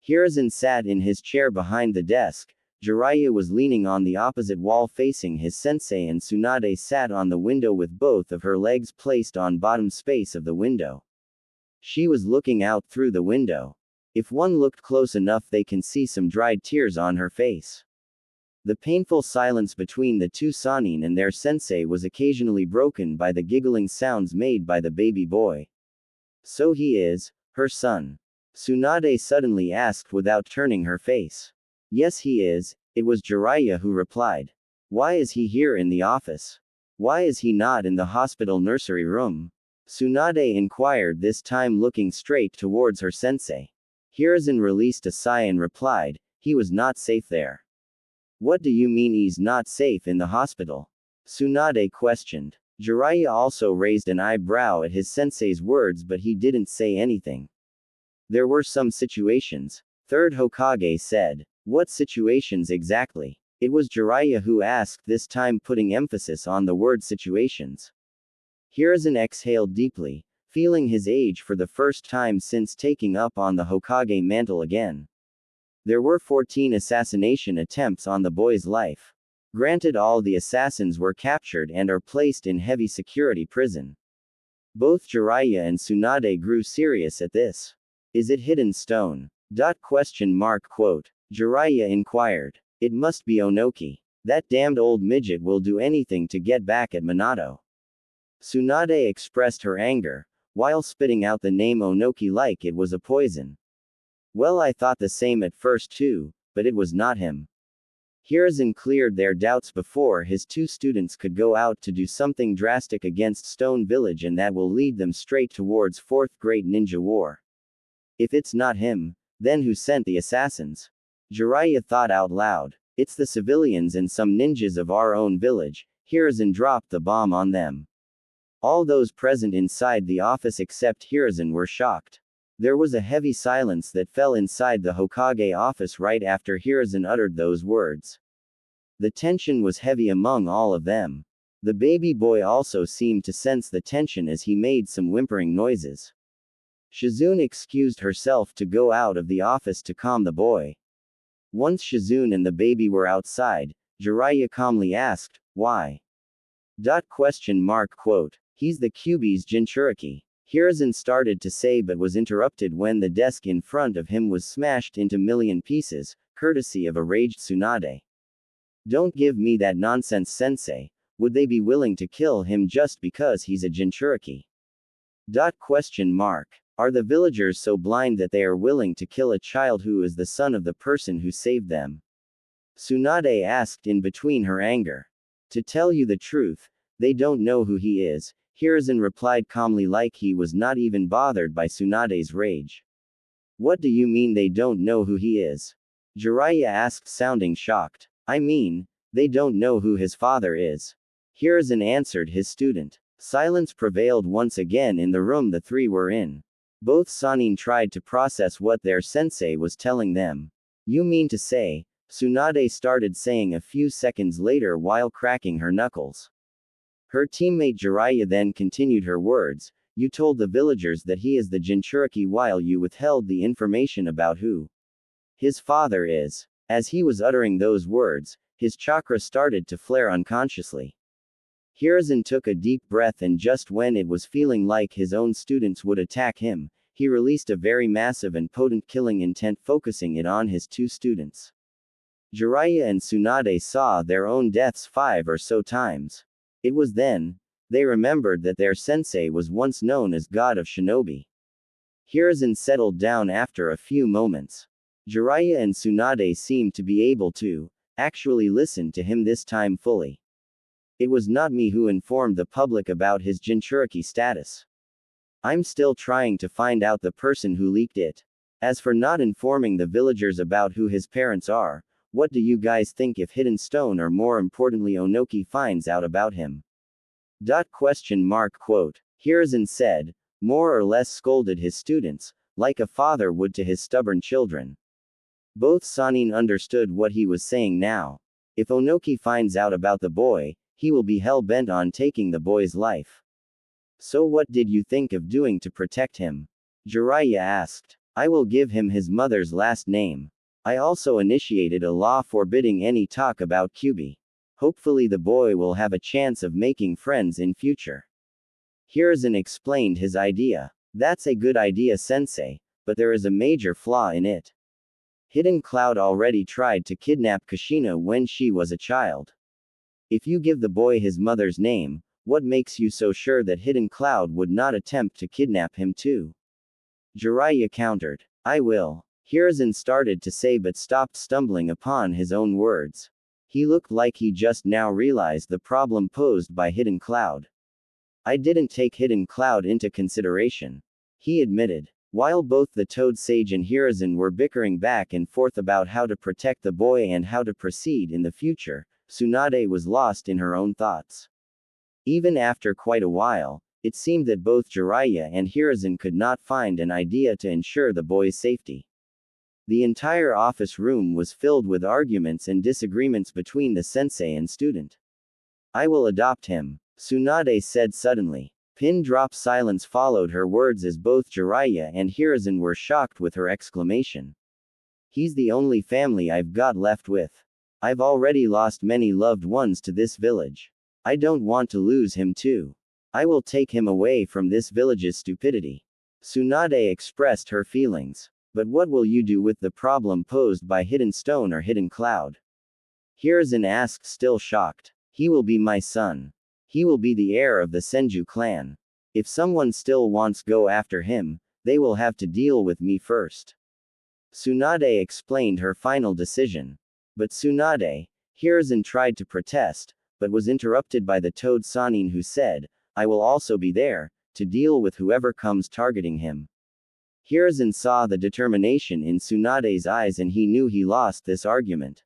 A: Hiruzen sat in his chair behind the desk, Jiraiya was leaning on the opposite wall facing his sensei and Tsunade sat on the window with both of her legs placed on bottom space of the window. She was looking out through the window. If one looked close enough they can see some dried tears on her face. The painful silence between the two Sannin and their sensei was occasionally broken by the giggling sounds made by the baby boy. "So he is her son?" Tsunade suddenly asked without turning her face. "Yes, he is," it was Jiraiya who replied. "Why is he here in the office? Why is he not in the hospital nursery room?" Tsunade inquired, this time looking straight towards her sensei. Hiruzen released a sigh and replied, "He was not safe there." "What do you mean he's not safe in the hospital?" Tsunade questioned. Jiraiya also raised an eyebrow at his sensei's words but he didn't say anything. "There were some situations," third Hokage said. "What situations exactly?" It was Jiraiya who asked, this time putting emphasis on the word situations. Hiruzen exhaled deeply, feeling his age for the first time since taking up on the Hokage mantle again. There were 14 assassination attempts on the boy's life. Granted, all the assassins were captured and are placed in heavy security prison. Both Jiraiya and Tsunade grew serious at this. "Is it hidden stone?" Jiraiya inquired. "It must be Onoki. That damned old midget will do anything to get back at Minato." Tsunade expressed her anger, while spitting out the name Onoki like it was a poison. "Well, I thought the same at first too, but it was not him." Hiruzen cleared their doubts before his 2 students could go out to do something drastic against Stone Village and that will lead them straight towards 4th Great Ninja War. "If it's not him, then who sent the assassins?" Jiraiya thought out loud. "It's the civilians and some ninjas of our own village." Hiruzen dropped the bomb on them. All those present inside the office except Hiruzen were shocked. There was a heavy silence that fell inside the Hokage office right after Hiruzen uttered those words. The tension was heavy among all of them. The baby boy also seemed to sense the tension as he made some whimpering noises. Shizune excused herself to go out of the office to calm the boy. Once Shizune and the baby were outside, Jiraiya calmly asked, "Why?" "He's the Kyuubi's Jinchuriki." Hiruzen started to say but was interrupted when the desk in front of him was smashed into million pieces, courtesy of a raged Tsunade. "Don't give me that nonsense, sensei. Would they be willing to kill him just because he's a Jinchuriki? Are the villagers so blind that they are willing to kill a child who is the son of the person who saved them?" Tsunade asked in between her anger. "To tell you the truth, they don't know who he is," Hiruzen replied calmly like he was not even bothered by Tsunade's rage. "What do you mean they don't know who he is?" Jiraiya asked sounding shocked. "I mean, they don't know who his father is." Hiruzen answered his student. Silence prevailed once again in the room the 3 were in. Both Sannin tried to process what their sensei was telling them. "You mean to say," Tsunade started saying a few seconds later while cracking her knuckles. Her teammate Jiraiya then continued her words, "You told the villagers that he is the Jinchuriki while you withheld the information about who his father is." As he was uttering those words, his chakra started to flare unconsciously. Hiruzen took a deep breath, and just when it was feeling like his own students would attack him, he released a very massive and potent killing intent, focusing it on his two students. Jiraiya and Tsunade saw their own deaths 5 or so times. It was then they remembered that their sensei was once known as God of Shinobi. Hiruzen settled down after a few moments. Jiraiya and Tsunade seemed to be able to actually listen to him this time fully. It was not me who informed the public about his Jinchuriki status. I'm still trying to find out the person who leaked it. As for not informing the villagers about who his parents are, what do you guys think if Hidden Stone, or more importantly Onoki, finds out about him? Quote. Hiruzen said, more or less scolded his students, like a father would to his stubborn children. Both Sanin understood what he was saying now. If Onoki finds out about the boy, he will be hell-bent on taking the boy's life. So what did you think of doing to protect him? Jiraiya asked. I will give him his mother's last name. I also initiated a law forbidding any talk about Kyuubi. Hopefully the boy will have a chance of making friends in future. Hiruzen explained his idea. That's a good idea, sensei, but there is a major flaw in it. Hidden Cloud already tried to kidnap Kushina when she was a child. If you give the boy his mother's name, what makes you so sure that Hidden Cloud would not attempt to kidnap him too? Jiraiya countered. I will. Hiruzen started to say, but stopped, stumbling upon his own words. He looked like he just now realized the problem posed by Hidden Cloud. I didn't take Hidden Cloud into consideration, he admitted. While both the Toad Sage and Hiruzen were bickering back and forth about how to protect the boy and how to proceed in the future, Tsunade was lost in her own thoughts. Even after quite a while, it seemed that both Jiraiya and Hiruzen could not find an idea to ensure the boy's safety. The entire office room was filled with arguments and disagreements between the sensei and student. I will adopt him, Tsunade said suddenly. Pin-drop silence followed her words as both Jiraiya and Hiruzen were shocked with her exclamation. He's the only family I've got left with. I've already lost many loved ones to this village. I don't want to lose him too. I will take him away from this village's stupidity. Tsunade expressed her feelings. But what will you do with the problem posed by Hidden Stone or Hidden Cloud? Hiruzen asked, still shocked. He will be my son. He will be the heir of the Senju clan. If someone still wants go after him, they will have to deal with me first. Tsunade explained her final decision. But Tsunade, Hiruzen tried to protest, but was interrupted by the Toad Sanin, who said, I will also be there, to deal with whoever comes targeting him. Hiruzen saw the determination in Tsunade's eyes and he knew he lost this argument.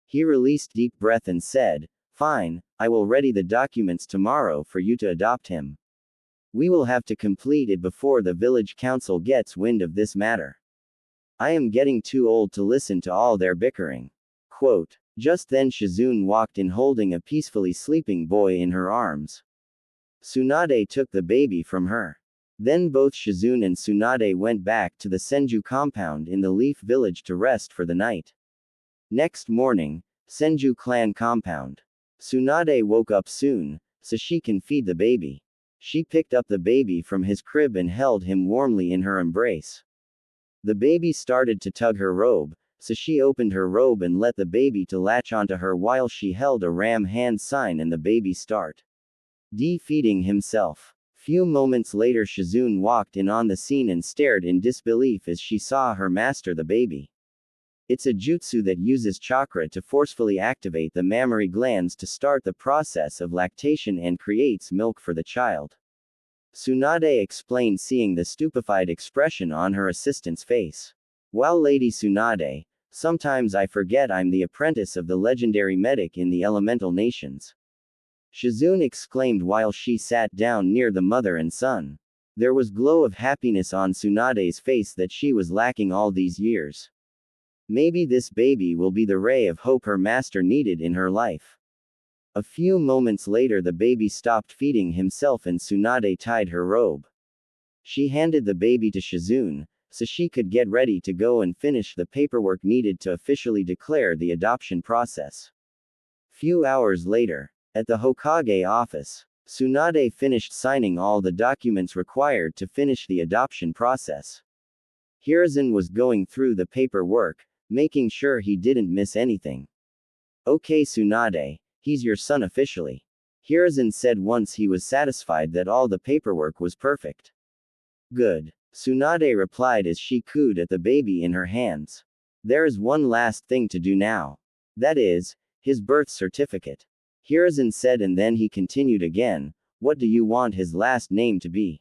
A: He released deep breath and said, fine, I will ready the documents tomorrow for you to adopt him. We will have to complete it before the village council gets wind of this matter. I am getting too old to listen to all their bickering. Quote. Just then Shizune walked in holding a peacefully sleeping boy in her arms. Tsunade took the baby from her. Then both Shizune and Tsunade went back to the Senju compound in the Leaf Village to rest for the night. Next morning, Senju clan compound. Tsunade woke up soon, so she can feed the baby. She picked up the baby from his crib and held him warmly in her embrace. The baby started to tug her robe, so she opened her robe and let the baby to latch onto her while she held a ram hand sign and the baby start feeding himself. Few moments later Shizune walked in on the scene and stared in disbelief as she saw her master the baby. It's a jutsu that uses chakra to forcefully activate the mammary glands to start the process of lactation and creates milk for the child. Tsunade explained, seeing the stupefied expression on her assistant's face. Well, Lady Tsunade, sometimes I forget I'm the apprentice of the legendary medic in the elemental nations. Shizune exclaimed while she sat down near the mother and son. There was glow of happiness on Tsunade's face that she was lacking all these years. Maybe this baby will be the ray of hope her master needed in her life. A few moments later the baby stopped feeding himself and Tsunade tied her robe. She handed the baby to Shizune, so she could get ready to go and finish the paperwork needed to officially declare the adoption process. Few hours later, At the Hokage office, Tsunade finished signing all the documents required to finish the adoption process. Hiruzen was going through the paperwork, making sure he didn't miss anything. Okay Tsunade, he's your son officially. Hiruzen said once he was satisfied that all the paperwork was perfect. Good. Tsunade replied as she cooed at the baby in her hands. There is one last thing to do now. That is, his birth certificate. Hiruzen said, and then he continued again, what do you want his last name to be?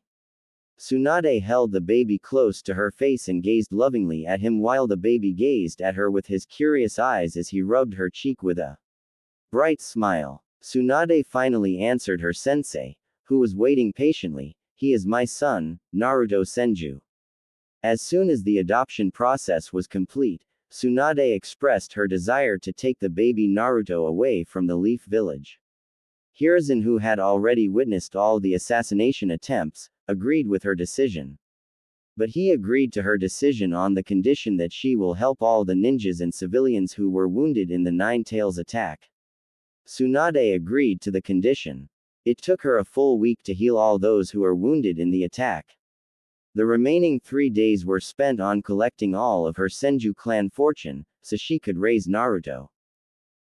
A: Tsunade held the baby close to her face and gazed lovingly at him while the baby gazed at her with his curious eyes as he rubbed her cheek with a bright smile. Tsunade finally answered her sensei, who was waiting patiently, he is my son, Naruto Senju. As soon as the adoption process was complete, Tsunade expressed her desire to take the baby Naruto away from the Leaf Village. Hiruzen, who had already witnessed all the assassination attempts, agreed with her decision. But he agreed to her decision on the condition that she will help all the ninjas and civilians who were wounded in the Nine Tails attack. Tsunade agreed to the condition. It took her a full week to heal all those who were wounded in the attack. The remaining 3 days were spent on collecting all of her Senju clan fortune, so she could raise Naruto.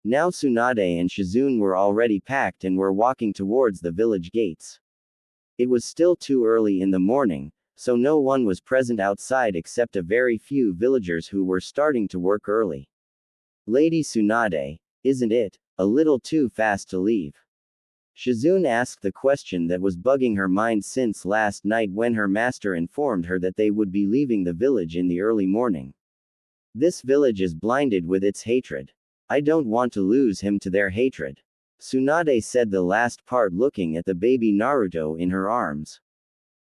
A: Now Tsunade and Shizune were already packed and were walking towards the village gates. It was still too early in the morning, so no one was present outside except a very few villagers who were starting to work early. Lady Tsunade, isn't it a little too fast to leave? Shizune asked the question that was bugging her mind since last night when her master informed her that they would be leaving the village in the early morning. This village is blinded with its hatred. I don't want to lose him to their hatred. Tsunade said the last part looking at the baby Naruto in her arms.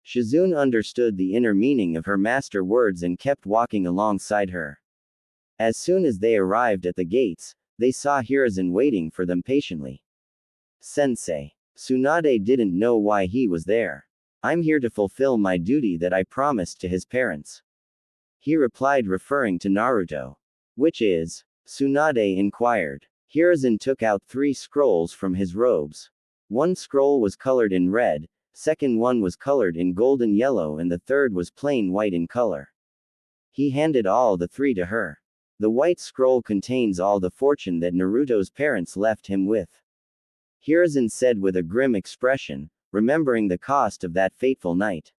A: Shizune understood the inner meaning of her master's words and kept walking alongside her. As soon as they arrived at the gates, they saw Hiruzen waiting for them patiently. Sensei. Tsunade didn't know why he was there. I'm here to fulfill my duty that I promised to his parents. He replied, referring to Naruto. Which is? Tsunade inquired. Hiruzen took out 3 scrolls from his robes. One scroll was colored in red, second one was colored in golden yellow, and the third was plain white in color. He handed all the 3 to her. The white scroll contains all the fortune that Naruto's parents left him with. Hiruzen said with a grim expression, remembering the cost of that fateful night.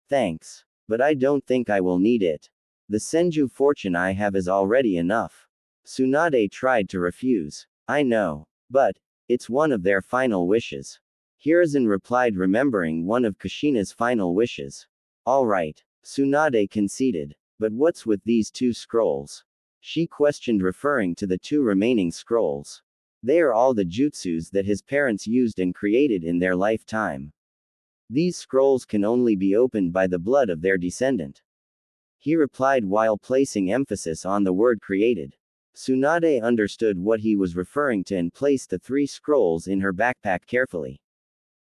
A: Thanks. But I don't think I will need it. The Senju fortune I have is already enough. Tsunade tried to refuse. I know. But it's one of their final wishes. Hiruzen replied, remembering one of Kushina's final wishes. Alright. Tsunade conceded. But what's with these 2 scrolls? She questioned, referring to the 2 remaining scrolls. They are all the jutsus that his parents used and created in their lifetime. These scrolls can only be opened by the blood of their descendant. He replied while placing emphasis on the word created. Tsunade understood what he was referring to and placed the 3 scrolls in her backpack carefully.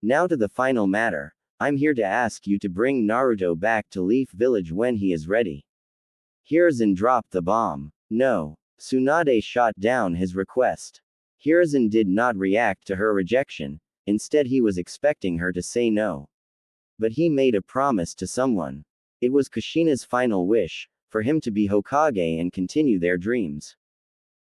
A: Now to the final matter. I'm here to ask you to bring Naruto back to Leaf Village when he is ready. Hiruzen dropped the bomb. No. Tsunade shot down his request. Hiruzen did not react to her rejection, instead he was expecting her to say no. But he made a promise to someone. It was Kushina's final wish, for him to be Hokage and continue their dreams.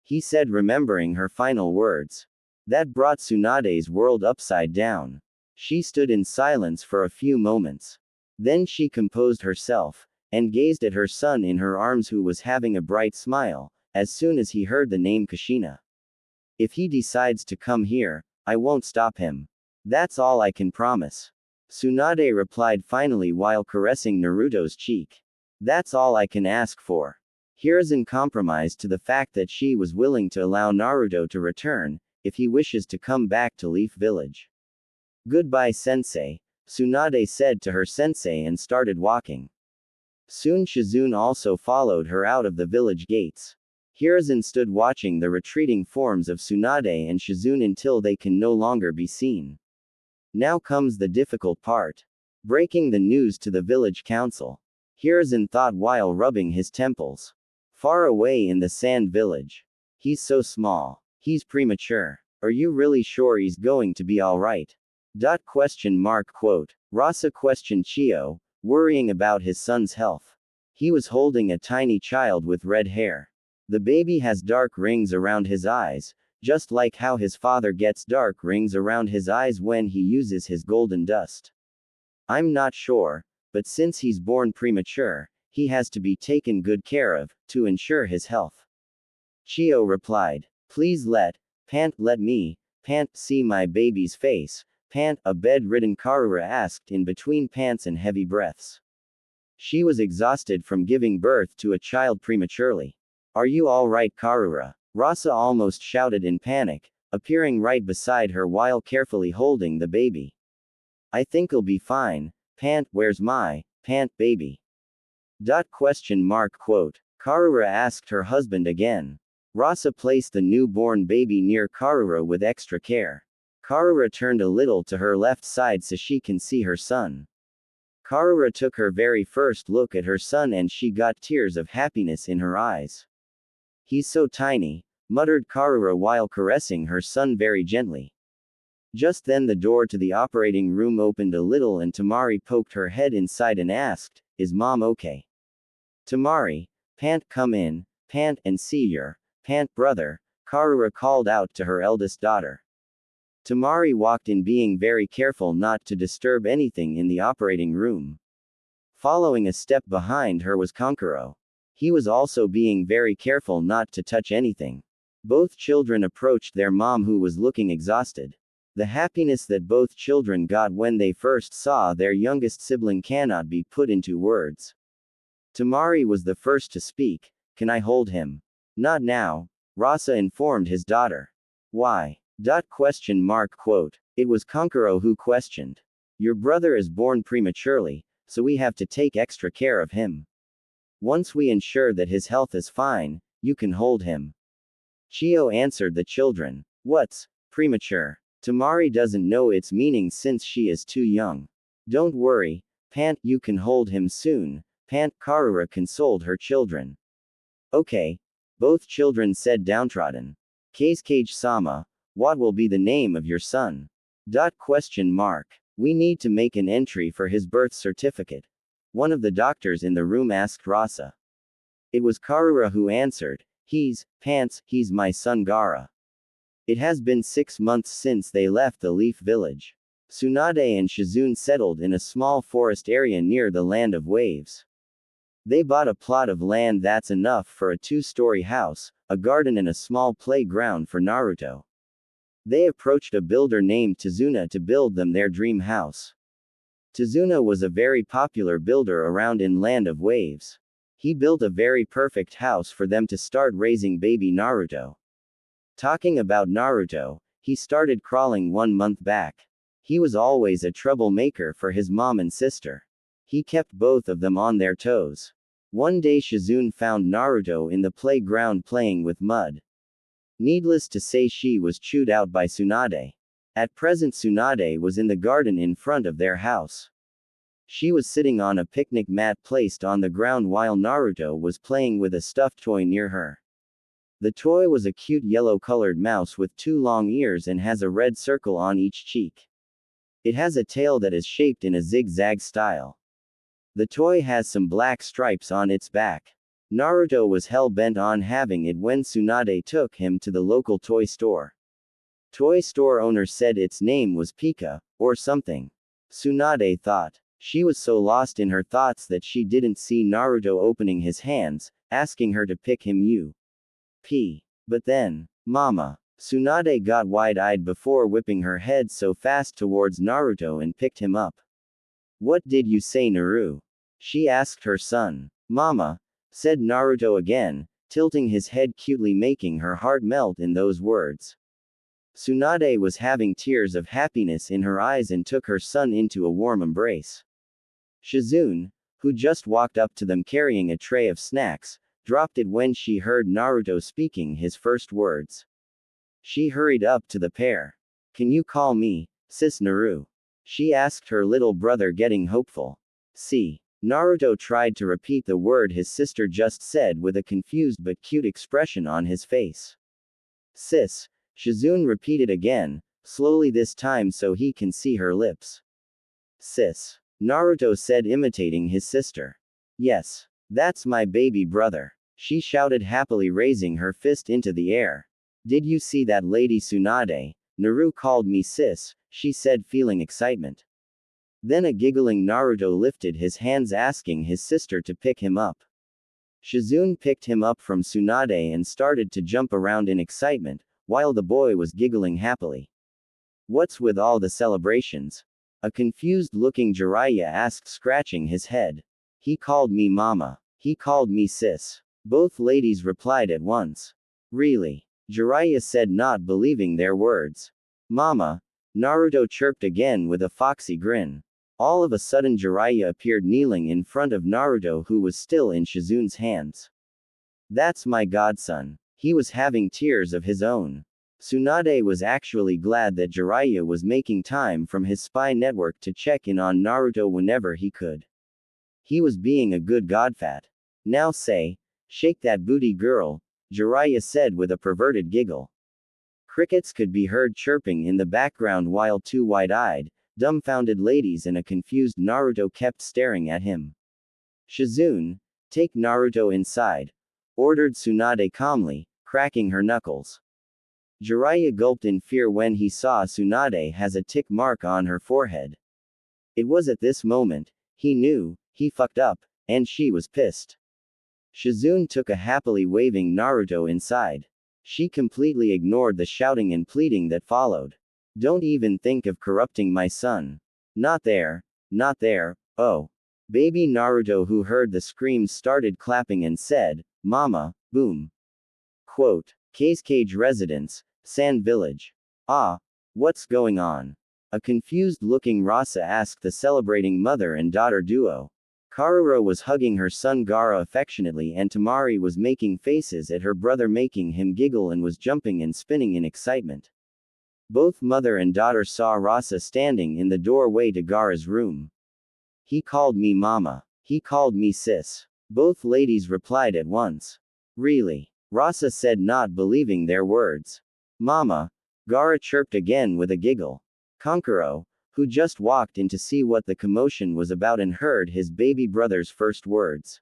A: He said, remembering her final words. That brought Tsunade's world upside down. She stood in silence for a few moments. Then she composed herself, and gazed at her son in her arms, who was having a bright smile, as soon as he heard the name Kushina. If he decides to come here, I won't stop him. That's all I can promise. Tsunade replied finally while caressing Naruto's cheek. That's all I can ask for. Hiruzen compromised to the fact that she was willing to allow Naruto to return, if he wishes to come back to Leaf Village. Goodbye sensei, Tsunade said to her sensei and started walking. Soon Shizune also followed her out of the village gates. Hiruzen stood watching the retreating forms of Tsunade and Shizune until they can no longer be seen. Now comes the difficult part. Breaking the news to the village council. Hiruzen thought while rubbing his temples. Far away in the sand village. He's so small. He's premature. Are you really sure he's going to be alright? Quote. Rasa questioned Chio, worrying about his son's health. He was holding a tiny child with red hair. The baby has dark rings around his eyes, just like how his father gets dark rings around his eyes when he uses his golden dust. I'm not sure, but since he's born premature, he has to be taken good care of, to ensure his health. Chio replied. Please let me, see my baby's face, a bedridden Karura asked in between pants and heavy breaths. She was exhausted from giving birth to a child prematurely. Are you alright, Karura? Rasa almost shouted in panic, appearing right beside her while carefully holding the baby. I think I'll be fine. Where's my baby? Quote. Karura asked her husband again. Rasa placed the newborn baby near Karura with extra care. Karura turned a little to her left side so she can see her son. Karura took her very first look at her son and she got tears of happiness in her eyes. He's so tiny, muttered Karura while caressing her son very gently. Just then the door to the operating room opened a little and Tamari poked her head inside and asked, Is Mom okay? Tamari, come in, and see your brother, Karura called out to her eldest daughter. Tamari walked in being very careful not to disturb anything in the operating room. Following a step behind her was Kankuro. He was also being very careful not to touch anything. Both children approached their mom who was looking exhausted. The happiness that both children got when they first saw their youngest sibling cannot be put into words. Tamari was the first to speak. Can I hold him? Not now, Rasa informed his daughter. Why? Quote. It was Kankuro who questioned. Your brother is born prematurely, so we have to take extra care of him. Once we ensure that his health is fine, you can hold him. Chio answered the children. What's premature? Tamari doesn't know its meaning since she is too young. Don't worry, you can hold him soon, Karura consoled her children. Okay. Both children said downtrodden. Kage-sama, what will be the name of your son? We need to make an entry for his birth certificate. One of the doctors in the room asked Rasa. It was Karura who answered. He's my son Gara. It has been 6 months since they left the Leaf Village. Tsunade and Shizune settled in a small forest area near the Land of Waves. They bought a plot of land that's enough for a 2-story house, a garden and a small playground for Naruto. They approached a builder named Tsunade to build them their dream house. Tsunade was a very popular builder around in Land of Waves. He built a very perfect house for them to start raising baby Naruto. Talking about Naruto, he started crawling 1 month back. He was always a troublemaker for his mom and sister. He kept both of them on their toes. One day Shizune found Naruto in the playground playing with mud. Needless to say she was chewed out by Tsunade. At present Tsunade was in the garden in front of their house. She was sitting on a picnic mat placed on the ground while Naruto was playing with a stuffed toy near her. The toy was a cute yellow-colored mouse with 2 long ears and has a red circle on each cheek. It has a tail that is shaped in a zigzag style. The toy has some black stripes on its back. Naruto was hell-bent on having it when Tsunade took him to the local toy store. Toy store owner said its name was Pika, or something. Tsunade thought. She was so lost in her thoughts that she didn't see Naruto opening his hands, asking her to pick him But then, Mama. Tsunade got wide-eyed before whipping her head so fast towards Naruto and picked him up. What did you say, Naru? She asked her son. Mama, said Naruto again, tilting his head cutely making her heart melt in those words. Tsunade was having tears of happiness in her eyes and took her son into a warm embrace. Shizune, who just walked up to them carrying a tray of snacks, dropped it when she heard Naruto speaking his first words. She hurried up to the pair. Can you call me, Sis Naru? She asked her little brother getting hopeful. See. Naruto tried to repeat the word his sister just said with a confused but cute expression on his face. Sis, Shizune repeated again, slowly this time so he can see her lips. Sis. Naruto said, imitating his sister. Yes. That's my baby brother. She shouted happily, raising her fist into the air. Did you see that, Lady Tsunade? Naru called me sis, she said, feeling excitement. Then a giggling Naruto lifted his hands, asking his sister to pick him up. Shizune picked him up from Tsunade and started to jump around in excitement, while the boy was giggling happily. What's with all the celebrations? A confused-looking Jiraiya asked, scratching his head. He called me mama. He called me sis. Both ladies replied at once. Really? Jiraiya said, not believing their words. Mama? Naruto chirped again with a foxy grin. All of a sudden Jiraiya appeared kneeling in front of Naruto, who was still in Shizune's hands. That's my godson. He was having tears of his own. Tsunade was actually glad that Jiraiya was making time from his spy network to check in on Naruto whenever he could. He was being a good godfat. Now say, shake that booty, girl, Jiraiya said with a perverted giggle. Crickets could be heard chirping in the background while two wide-eyed, dumbfounded ladies and a confused Naruto kept staring at him. Shizune, take Naruto inside, ordered Tsunade calmly, cracking her knuckles. Jiraiya gulped in fear when he saw Tsunade has a tick mark on her forehead. It was at this moment, he knew, he fucked up, and she was pissed. Shizune took a happily waving Naruto inside. She completely ignored the shouting and pleading that followed. Don't even think of corrupting my son. Not there, not there, oh. Baby Naruto, who heard the screams, started clapping and said, Mama, boom. Quote, Cage residence, Sand Village. Ah, what's going on? A confused-looking Rasa asked the celebrating mother and daughter duo. Karura was hugging her son Gaara affectionately, and Temari was making faces at her brother, making him giggle, and was jumping and spinning in excitement. Both mother and daughter saw Rasa standing in the doorway to Gaara's room. He called me mama. He called me sis. Both ladies replied at once. Really? Rasa said, not believing their words. Mama? Gaara chirped again with a giggle. Kankuro, who just walked in to see what the commotion was about and heard his baby brother's first words.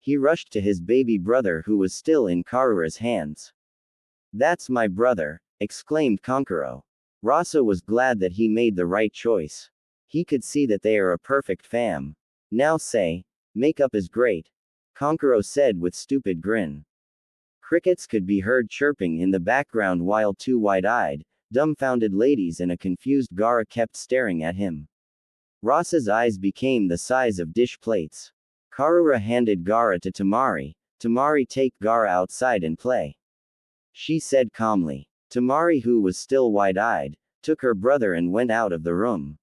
A: He rushed to his baby brother, who was still in Karura's hands. That's my brother, exclaimed Kankuro. Rasa was glad that he made the right choice. He could see that they are a perfect fam. Now say, makeup is great, Kankuro said with stupid grin. Crickets could be heard chirping in the background while two wide-eyed, dumbfounded ladies and a confused Gaara kept staring at him. Rasa's eyes became the size of dish plates. Karura handed Gaara to Temari. Temari, take Gaara outside and play, she said calmly. Temari, who was still wide-eyed, took her brother and went out of the room.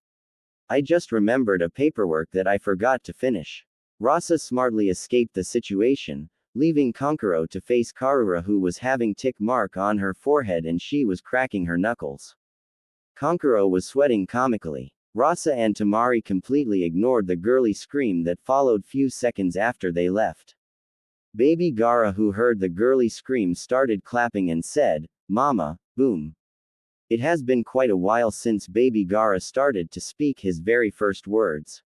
A: I just remembered a paperwork that I forgot to finish. Rasa smartly escaped the situation, leaving Kankuro to face Karura, who was having tick mark on her forehead and she was cracking her knuckles. Kankuro was sweating comically. Rasa and Temari completely ignored the girly scream that followed few seconds after they left. Baby Gaara, who heard the girly scream, started clapping and said, Mama, boom. It has been quite a while since baby Gaara started to speak his very first words.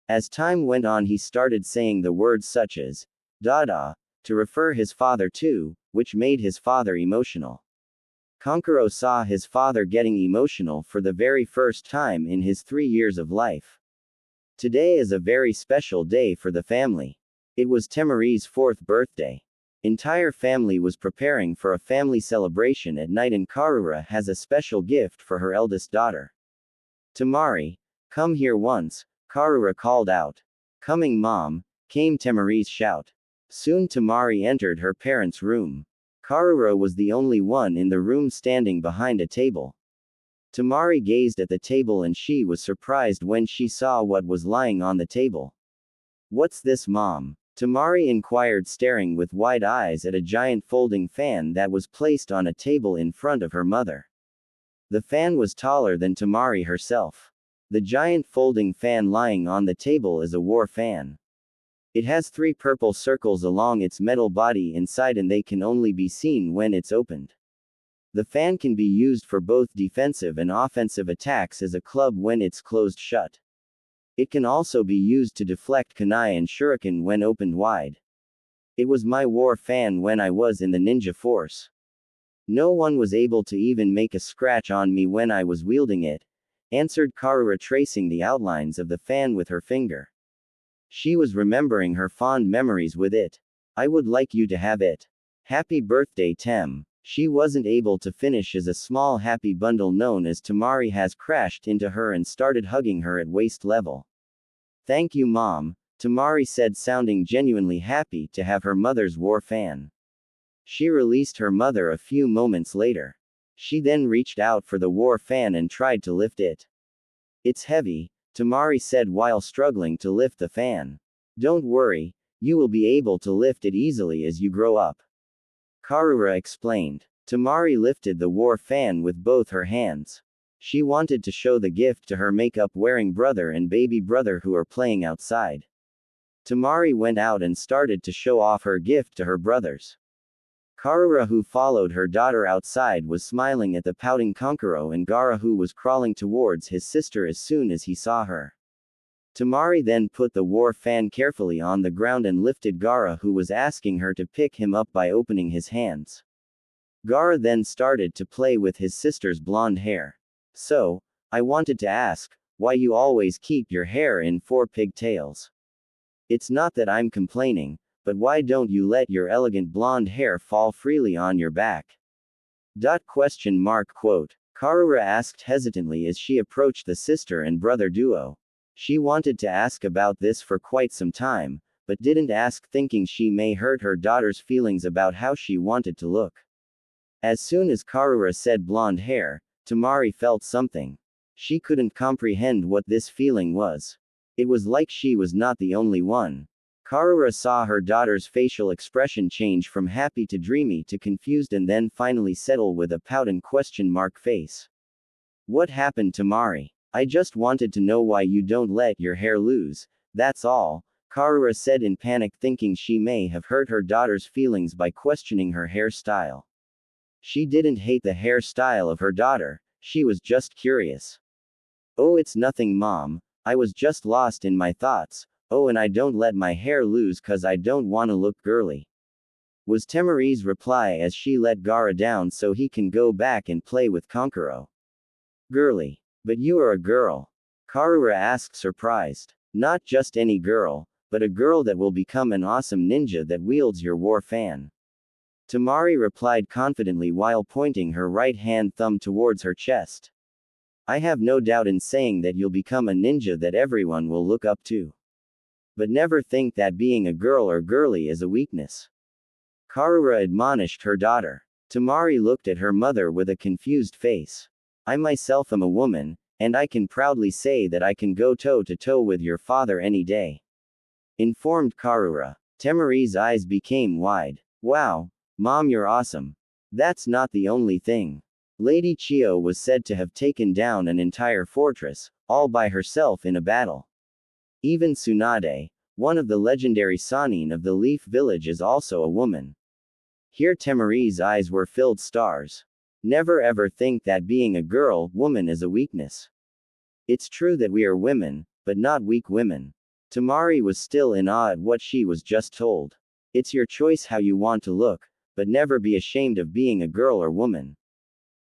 A: As time went on, he started saying the words such as, Dada, to refer his father to, which made his father emotional. Kankuro saw his father getting emotional for the very first time in his 3 years of life. Today is a very special day for the family. It was Temari's 4th birthday. Entire family was preparing for a family celebration at night, and Karura has a special gift for her eldest daughter. Temari, come here once, Karura called out. Coming, mom, came Temari's shout. Soon Temari entered her parents' room. Karura was the only one in the room, standing behind a table. Temari gazed at the table and she was surprised when she saw what was lying on the table. What's this, mom? Temari inquired, staring with wide eyes at a giant folding fan that was placed on a table in front of her mother. The fan was taller than Temari herself. The giant folding fan lying on the table is a war fan. It has 3 purple circles along its metal body inside, and they can only be seen when it's opened. The fan can be used for both defensive and offensive attacks as a club when it's closed shut. It can also be used to deflect kunai and shuriken when opened wide. It was my war fan when I was in the ninja force. No one was able to even make a scratch on me when I was wielding it, answered Karura, tracing the outlines of the fan with her finger. She was remembering her fond memories with it. I would like you to have it. Happy birthday, Tem. She wasn't able to finish as a small happy bundle known as Tamari has crashed into her and started hugging her at waist level. Thank you, Mom, Tamari said, sounding genuinely happy to have her mother's war fan. She released her mother a few moments later. She then reached out for the war fan and tried to lift it. It's heavy, Tamari said while struggling to lift the fan. Don't worry, you will be able to lift it easily as you grow up. Karura explained. Tamari lifted the war fan with both her hands. She wanted to show the gift to her makeup-wearing brother and baby brother who are playing outside. Tamari went out and started to show off her gift to her brothers. Karura, who followed her daughter outside, was smiling at the pouting Kankuro and Gara, who was crawling towards his sister as soon as he saw her. Tamari then put the war fan carefully on the ground and lifted Gara, who was asking her to pick him up by opening his hands. Gara then started to play with his sister's blonde hair. So, I wanted to ask, why you always keep your hair in 4 pigtails? It's not that I'm complaining, but why don't you let your elegant blonde hair fall freely on your back? Quote. Karura asked hesitantly as she approached the sister and brother duo. She wanted to ask about this for quite some time, but didn't ask, thinking she may hurt her daughter's feelings about how she wanted to look. As soon as Karura said blonde hair, Tamari felt something. She couldn't comprehend what this feeling was. It was like she was not the only one. Karura saw her daughter's facial expression change from happy to dreamy to confused and then finally settle with a pout and question mark face. What happened, Tamari? I just wanted to know why you don't let your hair loose, that's all, Karura said in panic, thinking she may have hurt her daughter's feelings by questioning her hairstyle. She didn't hate the hairstyle of her daughter, she was just curious. Oh, it's nothing, Mom, I was just lost in my thoughts. Oh, and I don't let my hair loose 'cause I don't wanna look girly, was Temari's reply as she let Gara down so he can go back and play with Kankuro. Girly. But you are a girl? Karura asked, surprised. Not just any girl, but a girl that will become an awesome ninja that wields your war fan. Tamari replied confidently while pointing her right hand thumb towards her chest. I have no doubt in saying that you'll become a ninja that everyone will look up to. But never think that being a girl or girly is a weakness. Karura admonished her daughter. Tamari looked at her mother with a confused face. I myself am a woman, and I can proudly say that I can go toe-to-toe with your father any day, informed Karura. Temari's eyes became wide. Wow, Mom, you're awesome. That's not the only thing. Lady Chio was said to have taken down an entire fortress, all by herself in a battle. Even Tsunade, one of the legendary Sannin of the Leaf Village, is also a woman. Here Temari's eyes were filled stars. Never ever think that being a girl, woman is a weakness. It's true that we are women, but not weak women. Tamari was still in awe at what she was just told. It's your choice how you want to look, but never be ashamed of being a girl or woman,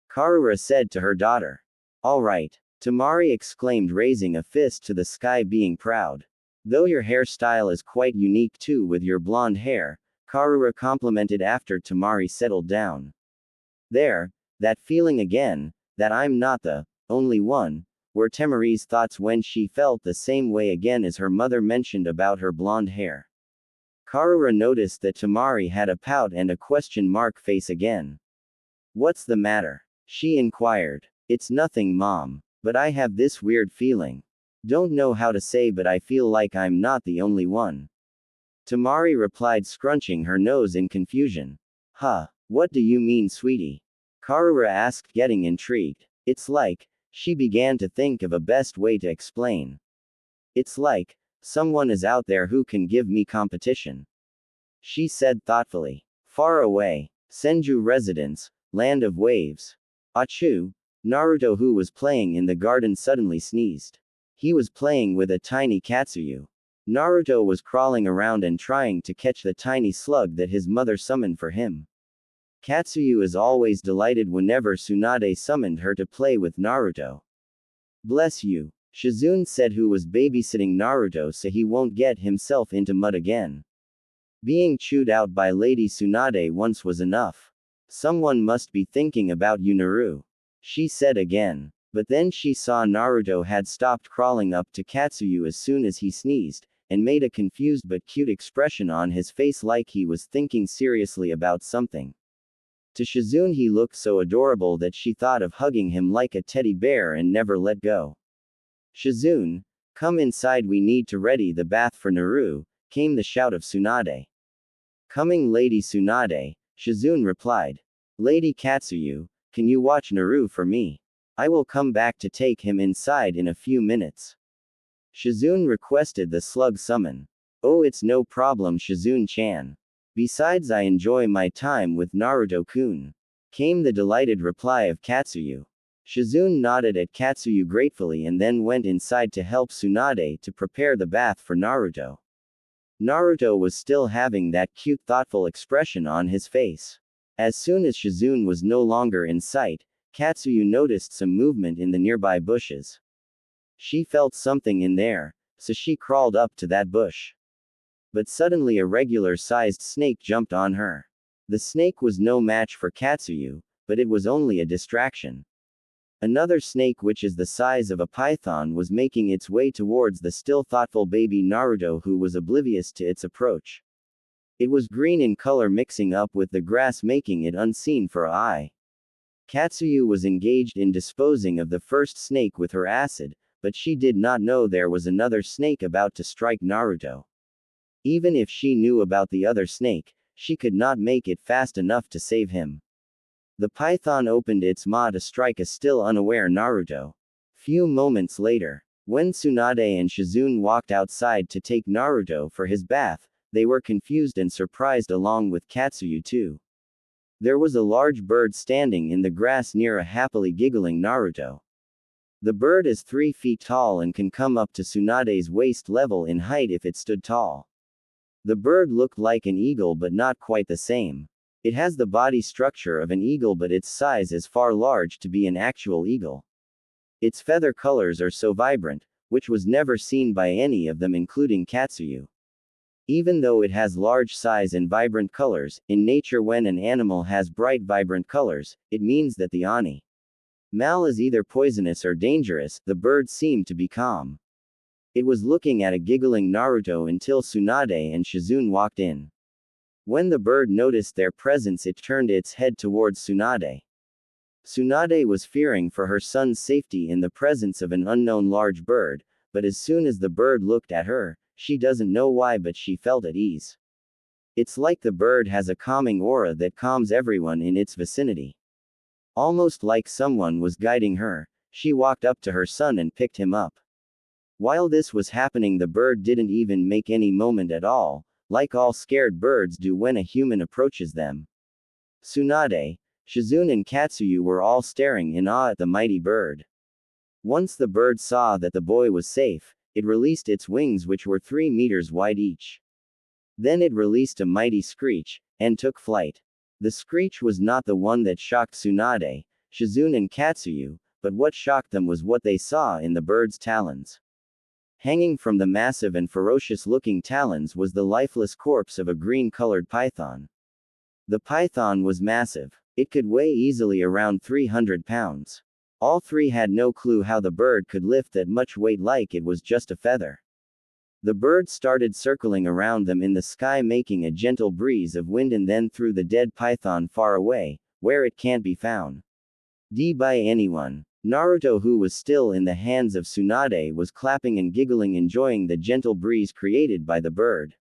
A: Karura said to her daughter. All right, Tamari exclaimed, raising a fist to the sky, being proud. Though your hairstyle is quite unique too with your blonde hair, Karura complimented after Tamari settled down. There, that feeling again, that I'm not the only one, were Tamari's thoughts when she felt the same way again as her mother mentioned about her blonde hair. Karura noticed that Tamari had a pout and a question mark face again. What's the matter? She inquired. It's nothing, Mom, but I have this weird feeling. Don't know how to say, but I feel like I'm not the only one, Tamari replied, scrunching her nose in confusion. Huh, what do you mean, sweetie? Karura asked, getting intrigued. It's like, she began to think of a best way to explain. It's like, someone is out there who can give me competition, she said thoughtfully. Far away, Senju residence, Land of waves. Achoo! Naruto, who was playing in the garden, suddenly sneezed. He was playing with a tiny Katsuyu. Naruto was crawling around and trying to catch the tiny slug that his mother summoned for him. Katsuyu is always delighted whenever Tsunade summoned her to play with Naruto. Bless you, Shizune said, who was babysitting Naruto so he won't get himself into mud again. Being chewed out by Lady Tsunade once was enough. Someone must be thinking about you, Naru, she said again. But then she saw Naruto had stopped crawling up to Katsuyu as soon as he sneezed, and made a confused but cute expression on his face like he was thinking seriously about something. To Shizune he looked so adorable that she thought of hugging him like a teddy bear and never let go. Shizune, come inside, we need to ready the bath for Naru, came the shout of Tsunade. Coming, Lady Tsunade, Shizune replied. Lady Katsuyu, can you watch Naru for me? I will come back to take him inside in a few minutes. Shizune requested the slug summon. Oh, it's no problem, Shizune-chan. Besides, I enjoy my time with Naruto-kun, came the delighted reply of Katsuyu. Shizune nodded at Katsuyu gratefully and then went inside to help Tsunade to prepare the bath for Naruto. Naruto was still having that cute, thoughtful expression on his face. As soon as Shizune was no longer in sight, Katsuyu noticed some movement in the nearby bushes. She felt something in there, so she crawled up to that bush. But suddenly a regular-sized snake jumped on her. The snake was no match for Katsuyu, but it was only a distraction. Another snake, which is the size of a python, was making its way towards the still thoughtful baby Naruto, who was oblivious to its approach. It was green in color, mixing up with the grass, making it unseen for an eye. Katsuyu was engaged in disposing of the first snake with her acid, but she did not know there was another snake about to strike Naruto. Even if she knew about the other snake, she could not make it fast enough to save him. The python opened its maw to strike a still unaware Naruto. Few moments later, when Tsunade and Shizune walked outside to take Naruto for his bath, they were confused and surprised along with Katsuyu too. There was a large bird standing in the grass near a happily giggling Naruto. The bird is 3 feet tall and can come up to Tsunade's waist level in height if it stood tall. The bird looked like an eagle, but not quite the same. It has the body structure of an eagle, but its size is far large to be an actual eagle. Its feather colors are so vibrant, which was never seen by any of them including Katsuyu. Even though it has large size and vibrant colors, in nature when an animal has bright vibrant colors, it means that the animal is either poisonous or dangerous. The bird seemed to be calm. It was looking at a giggling Naruto until Tsunade and Shizune walked in. When the bird noticed their presence, it turned its head towards Tsunade. Tsunade was fearing for her son's safety in the presence of an unknown large bird, but as soon as the bird looked at her, she doesn't know why, but she felt at ease. It's like the bird has a calming aura that calms everyone in its vicinity. Almost like someone was guiding her, she walked up to her son and picked him up. While this was happening, the bird didn't even make any movement at all, like all scared birds do when a human approaches them. Tsunade, Shizune and Katsuyu were all staring in awe at the mighty bird. Once the bird saw that the boy was safe, it released its wings, which were 3 meters wide each. Then it released a mighty screech, and took flight. The screech was not the one that shocked Tsunade, Shizune and Katsuyu, but what shocked them was what they saw in the bird's talons. Hanging from the massive and ferocious-looking talons was the lifeless corpse of a green-colored python. The python was massive. It could weigh easily around 300 pounds. All three had no clue how the bird could lift that much weight like it was just a feather. The bird started circling around them in the sky, making a gentle breeze of wind, and then threw the dead python far away, where it can't be found by anyone. Naruto, who was still in the hands of Tsunade, was clapping and giggling, enjoying the gentle breeze created by the bird.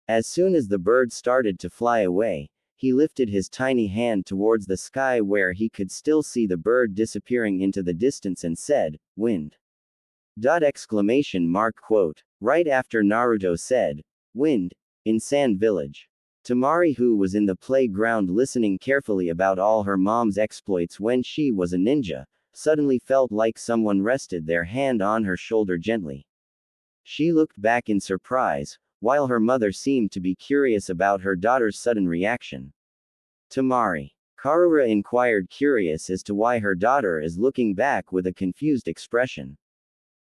A: As soon as the bird started to fly away, he lifted his tiny hand towards the sky where he could still see the bird disappearing into the distance and said, "Wind." Right after Naruto said, "Wind," in Sand Village. Tamari, who was in the playground listening carefully about all her mom's exploits when she was a ninja, suddenly felt like someone rested their hand on her shoulder gently. She looked back in surprise, while her mother seemed to be curious about her daughter's sudden reaction. Tamari. Karura inquired, curious as to why her daughter is looking back with a confused expression.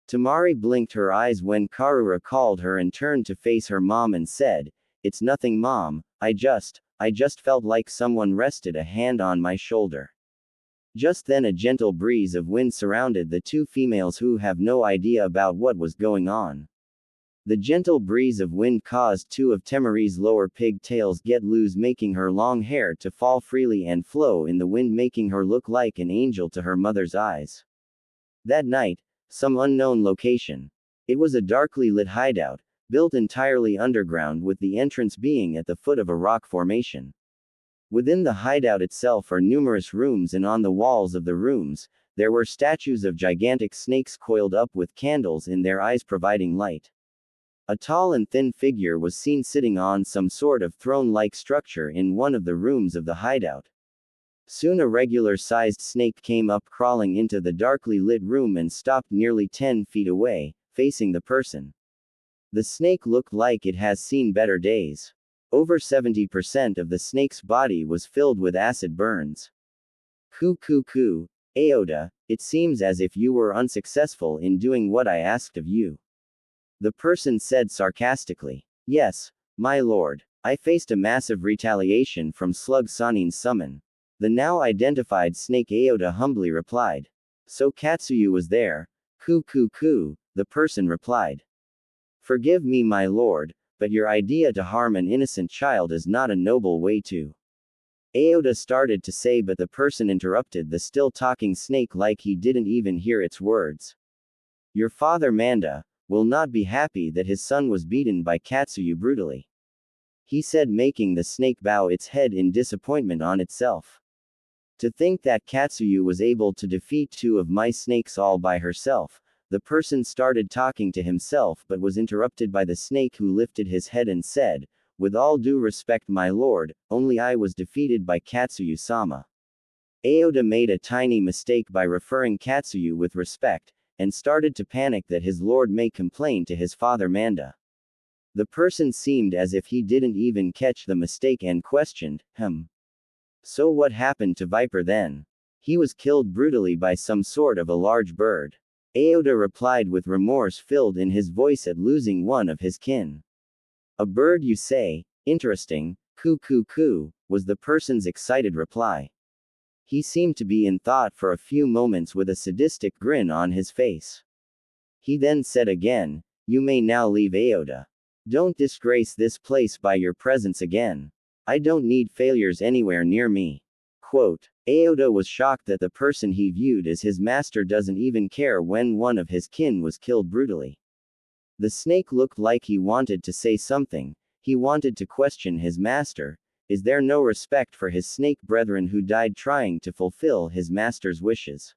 A: Tamari blinked her eyes when Karura called her and turned to face her mom and said, "It's nothing, Mom, I just felt like someone rested a hand on my shoulder." Just then a gentle breeze of wind surrounded the two females who have no idea about what was going on. The gentle breeze of wind caused two of Tamari's lower pigtails get loose, making her long hair to fall freely and flow in the wind, making her look like an angel to her mother's eyes. That night, some unknown location. It was a darkly lit hideout, built entirely underground with the entrance being at the foot of a rock formation. Within the hideout itself are numerous rooms, and on the walls of the rooms, there were statues of gigantic snakes coiled up with candles in their eyes providing light. A tall and thin figure was seen sitting on some sort of throne-like structure in one of the rooms of the hideout. Soon a regular-sized snake came up crawling into the darkly lit room and stopped nearly 10 feet away, facing the person. The snake looked like it has seen better days. Over 70% of the snake's body was filled with acid burns. Ku, Aota, it seems as if you were unsuccessful in doing what I asked of you. The person said sarcastically. Yes, my lord. I faced a massive retaliation from Slug Sanin's summon. The now identified snake Aota humbly replied. So Katsuyu was there. Ku, the person replied. Forgive me, my lord, but your idea to harm an innocent child is not a noble way to. Aota started to say, but the person interrupted the still talking snake like he didn't even hear its words. Your father Manda will not be happy that his son was beaten by Katsuyu brutally. He said, making the snake bow its head in disappointment on itself. To think that Katsuyu was able to defeat two of my snakes all by herself. The person started talking to himself but was interrupted by the snake, who lifted his head and said, with all due respect, my lord, only I was defeated by Katsuyu-sama. Aota made a tiny mistake by referring Katsuyu with respect, and started to panic that his lord may complain to his father Manda. The person seemed as if he didn't even catch the mistake and questioned, So what happened to Viper then? He was killed brutally by some sort of a large bird. Aota replied with remorse filled in his voice at losing one of his kin. A bird, you say? Interesting. Ku, was the person's excited reply. He seemed to be in thought for a few moments with a sadistic grin on his face. He then said again, you may now leave, Aota. Don't disgrace this place by your presence again. I don't need failures anywhere near me. Quote. Aota was shocked that the person he viewed as his master doesn't even care when one of his kin was killed brutally. The snake looked like he wanted to say something. He wanted to question his master. Is there no respect for his snake brethren who died trying to fulfill his master's wishes?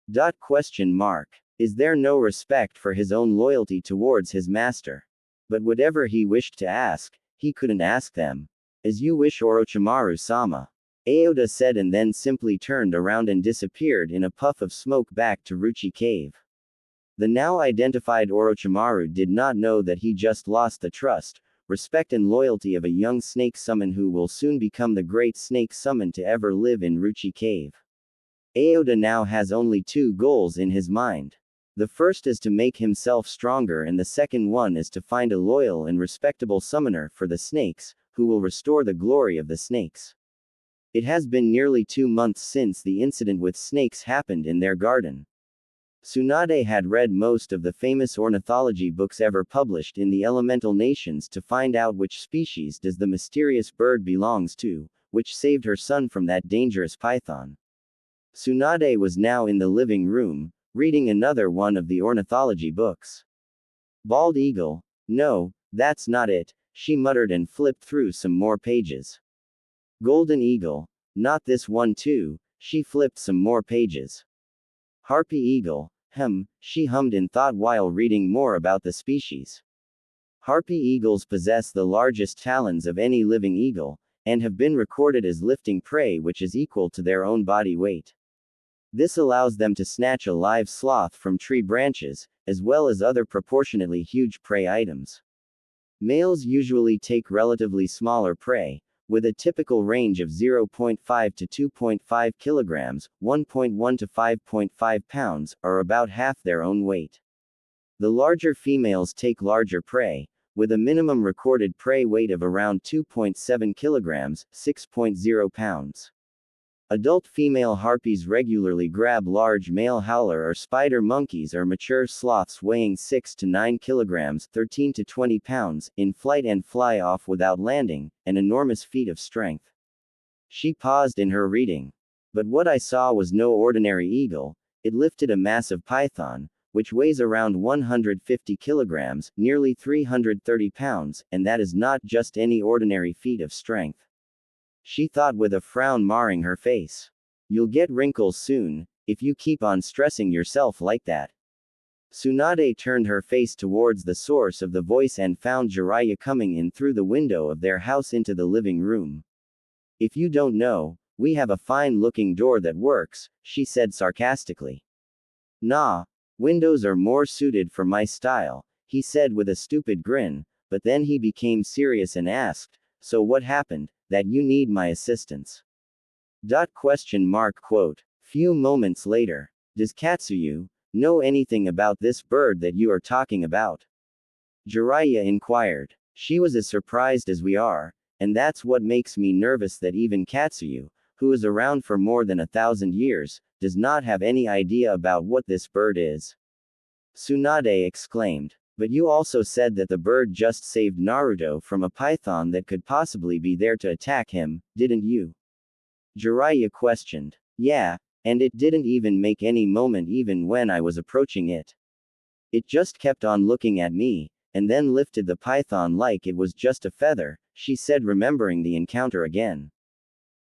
A: Is there no respect for his own loyalty towards his master? But whatever he wished to ask, he couldn't ask them. As you wish, Orochimaru-sama. Aota said, and then simply turned around and disappeared in a puff of smoke back to Ruchi Cave. The now identified Orochimaru did not know that he just lost the trust, respect and loyalty of a young snake summon who will soon become the great snake summon to ever live in Ruchi Cave. Aota now has only two goals in his mind. The first is to make himself stronger, and the second one is to find a loyal and respectable summoner for the snakes, who will restore the glory of the snakes. It has been nearly 2 months since the incident with snakes happened in their garden. Tsunade had read most of the famous ornithology books ever published in the elemental nations to find out which species does the mysterious bird belongs to, which saved her son from that dangerous python. Tsunade was now in the living room, reading another one of the ornithology books. Bald eagle? No, that's not it, she muttered and flipped through some more pages. Golden eagle? Not this one too, she flipped some more pages. Harpy eagle? She hummed in thought while reading more about the species. Harpy eagles possess the largest talons of any living eagle, and have been recorded as lifting prey which is equal to their own body weight. This allows them to snatch a live sloth from tree branches, as well as other proportionately huge prey items. Males usually take relatively smaller prey, with a typical range of 0.5 to 2.5 kilograms, 1.1 to 5.5 pounds, or about half their own weight. The larger females take larger prey, with a minimum recorded prey weight of around 2.7 kilograms, 6.0 pounds. Adult female harpies regularly grab large male howler or spider monkeys or mature sloths weighing 6 to 9 kilograms, 13 to 20 pounds, in flight and fly off without landing, an enormous feat of strength. She paused in her reading. But what I saw was no ordinary eagle. It lifted a massive python, which weighs around 150 kilograms, nearly 330 pounds, and that is not just any ordinary feat of strength. She thought with a frown marring her face. You'll get wrinkles soon, if you keep on stressing yourself like that. Tsunade turned her face towards the source of the voice and found Jiraiya coming in through the window of their house into the living room. If you don't know, we have a fine-looking door that works, she said sarcastically. Nah. Windows are more suited for my style, he said with a stupid grin, but then he became serious and asked, so what happened, that you need my assistance? Quote. Few moments later. Does Katsuyu know anything about this bird that you are talking about? Jiraiya inquired. She was as surprised as we are, and that's what makes me nervous that even Katsuyu, who is around for more than 1,000 years, does not have any idea about what this bird is. Tsunade exclaimed. But you also said that the bird just saved Naruto from a python that could possibly be there to attack him, didn't you? Jiraiya questioned. Yeah, and it didn't even make any moment even when I was approaching it. It just kept on looking at me, and then lifted the python like it was just a feather, she said, remembering the encounter again.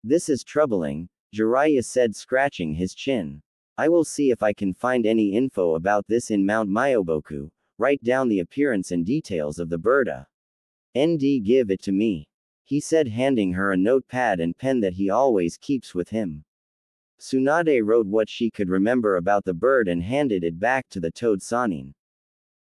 A: This is troubling, Jiraiya said, scratching his chin. I will see if I can find any info about this in Mount Myoboku. Write down the appearance and details of the bird. ND, give it to me, he said, handing her a notepad and pen that he always keeps with him. Tsunade wrote what she could remember about the bird and handed it back to the toad Sanin.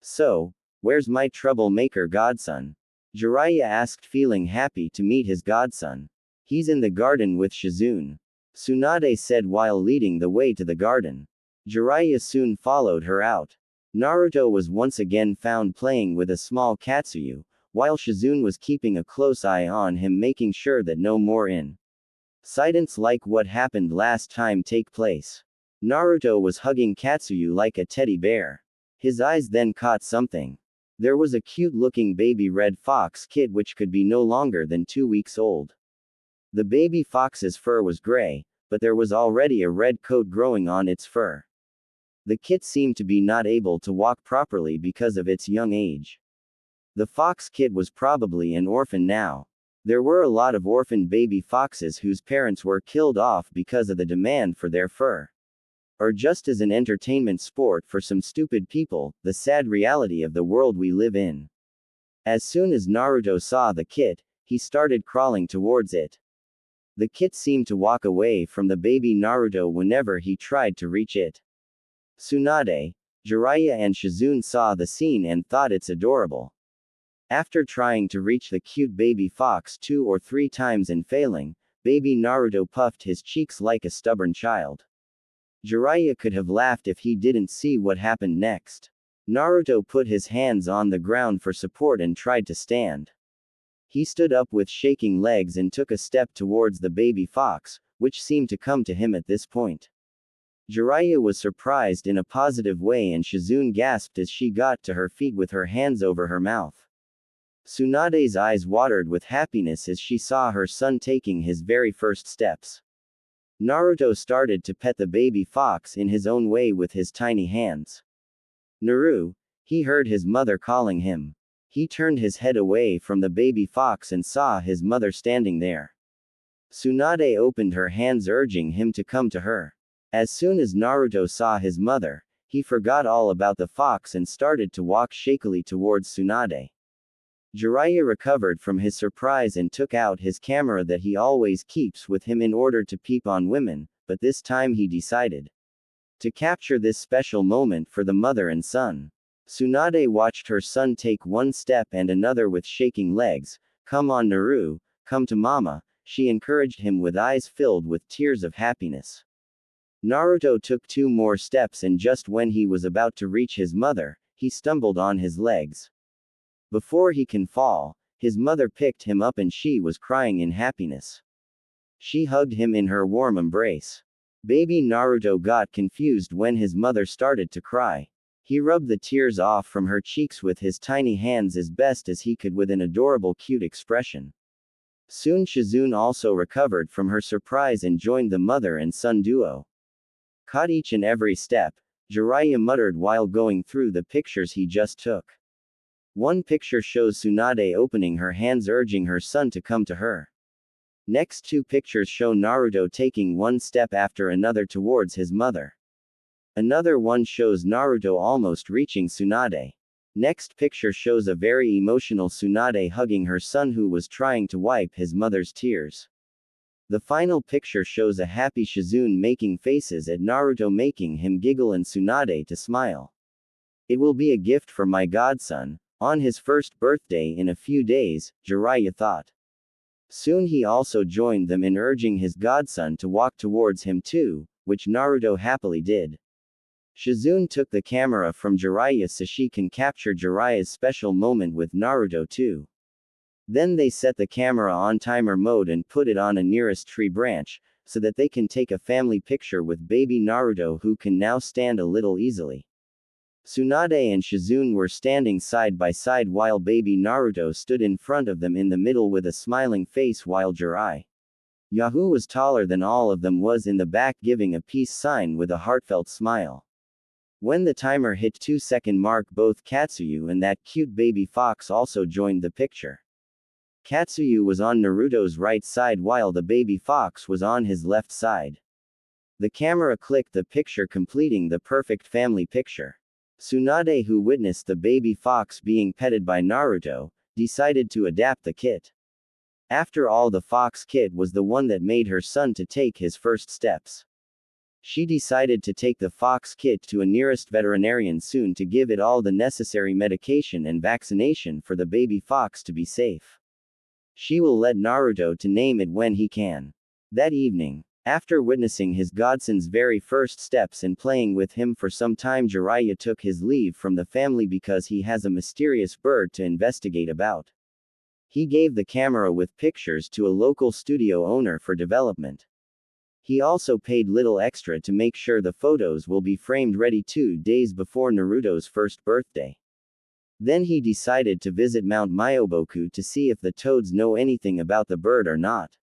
A: So, where's my troublemaker godson? Jiraiya asked, feeling happy to meet his godson. He's in the garden with Shizune, Tsunade said while leading the way to the garden. Jiraiya soon followed her out. Naruto was once again found playing with a small Katsuyu, while Shizune was keeping a close eye on him, making sure that no more incidents like what happened last time take place. Naruto was hugging Katsuyu like a teddy bear. His eyes then caught something. There was a cute-looking baby red fox kit which could be no longer than 2 weeks old. The baby fox's fur was gray, but there was already a red coat growing on its fur. The kit seemed to be not able to walk properly because of its young age. The fox kit was probably an orphan now. There were a lot of orphaned baby foxes whose parents were killed off because of the demand for their fur. Or just as an entertainment sport for some stupid people, the sad reality of the world we live in. As soon as Naruto saw the kit, he started crawling towards it. The kit seemed to walk away from the baby Naruto whenever he tried to reach it. Tsunade, Jiraiya and Shizune saw the scene and thought it's adorable. After trying to reach the cute baby fox 2 or 3 times and failing, baby Naruto puffed his cheeks like a stubborn child. Jiraiya could have laughed if he didn't see what happened next. Naruto put his hands on the ground for support and tried to stand. He stood up with shaking legs and took a step towards the baby fox, which seemed to come to him at this point. Jiraiya was surprised in a positive way, and Shizune gasped as she got to her feet with her hands over her mouth. Tsunade's eyes watered with happiness as she saw her son taking his very first steps. Naruto started to pet the baby fox in his own way with his tiny hands. Naru, he heard his mother calling him. He turned his head away from the baby fox and saw his mother standing there. Tsunade opened her hands, urging him to come to her. As soon as Naruto saw his mother, he forgot all about the fox and started to walk shakily towards Tsunade. Jiraiya recovered from his surprise and took out his camera that he always keeps with him in order to peep on women, but this time he decided to capture this special moment for the mother and son. Tsunade watched her son take one step and another with shaking legs. "Come on, Naru, come to mama," she encouraged him with eyes filled with tears of happiness. Naruto took two more steps, and just when he was about to reach his mother, he stumbled on his legs. Before he can fall, his mother picked him up and she was crying in happiness. She hugged him in her warm embrace. Baby Naruto got confused when his mother started to cry. He rubbed the tears off from her cheeks with his tiny hands as best as he could with an adorable cute expression. Soon Shizune also recovered from her surprise and joined the mother and son duo. Caught each and every step, Jiraiya muttered while going through the pictures he just took. One picture shows Tsunade opening her hands urging her son to come to her. Next two pictures show Naruto taking one step after another towards his mother. Another one shows Naruto almost reaching Tsunade. Next picture shows a very emotional Tsunade hugging her son who was trying to wipe his mother's tears. The final picture shows a happy Shizune making faces at Naruto, making him giggle, and Tsunade to smile. It will be a gift for my godson, on his first birthday in a few days, Jiraiya thought. Soon he also joined them in urging his godson to walk towards him too, which Naruto happily did. Shizune took the camera from Jiraiya so she can capture Jiraiya's special moment with Naruto too. Then they set the camera on timer mode and put it on a nearest tree branch, so that they can take a family picture with baby Naruto, who can now stand a little easily. Tsunade and Shizune were standing side by side while baby Naruto stood in front of them in the middle with a smiling face, while Jiraiya, who was taller than all of them, was in the back giving a peace sign with a heartfelt smile. When the timer hit 2-second mark, both Katsuyu and that cute baby fox also joined the picture. Katsuyu was on Naruto's right side while the baby fox was on his left side. The camera clicked the picture, completing the perfect family picture. Tsunade, who witnessed the baby fox being petted by Naruto, decided to adapt the kit. After all, the fox kit was the one that made her son to take his first steps. She decided to take the fox kit to a nearest veterinarian soon to give it all the necessary medication and vaccination for the baby fox to be safe. She will let Naruto to name it when he can. That evening, after witnessing his godson's very first steps and playing with him for some time, Jiraiya took his leave from the family because he has a mysterious bird to investigate about. He gave the camera with pictures to a local studio owner for development. He also paid little extra to make sure the photos will be framed ready 2 days before Naruto's first birthday. Then he decided to visit Mount Myoboku to see if the toads know anything about the bird or not.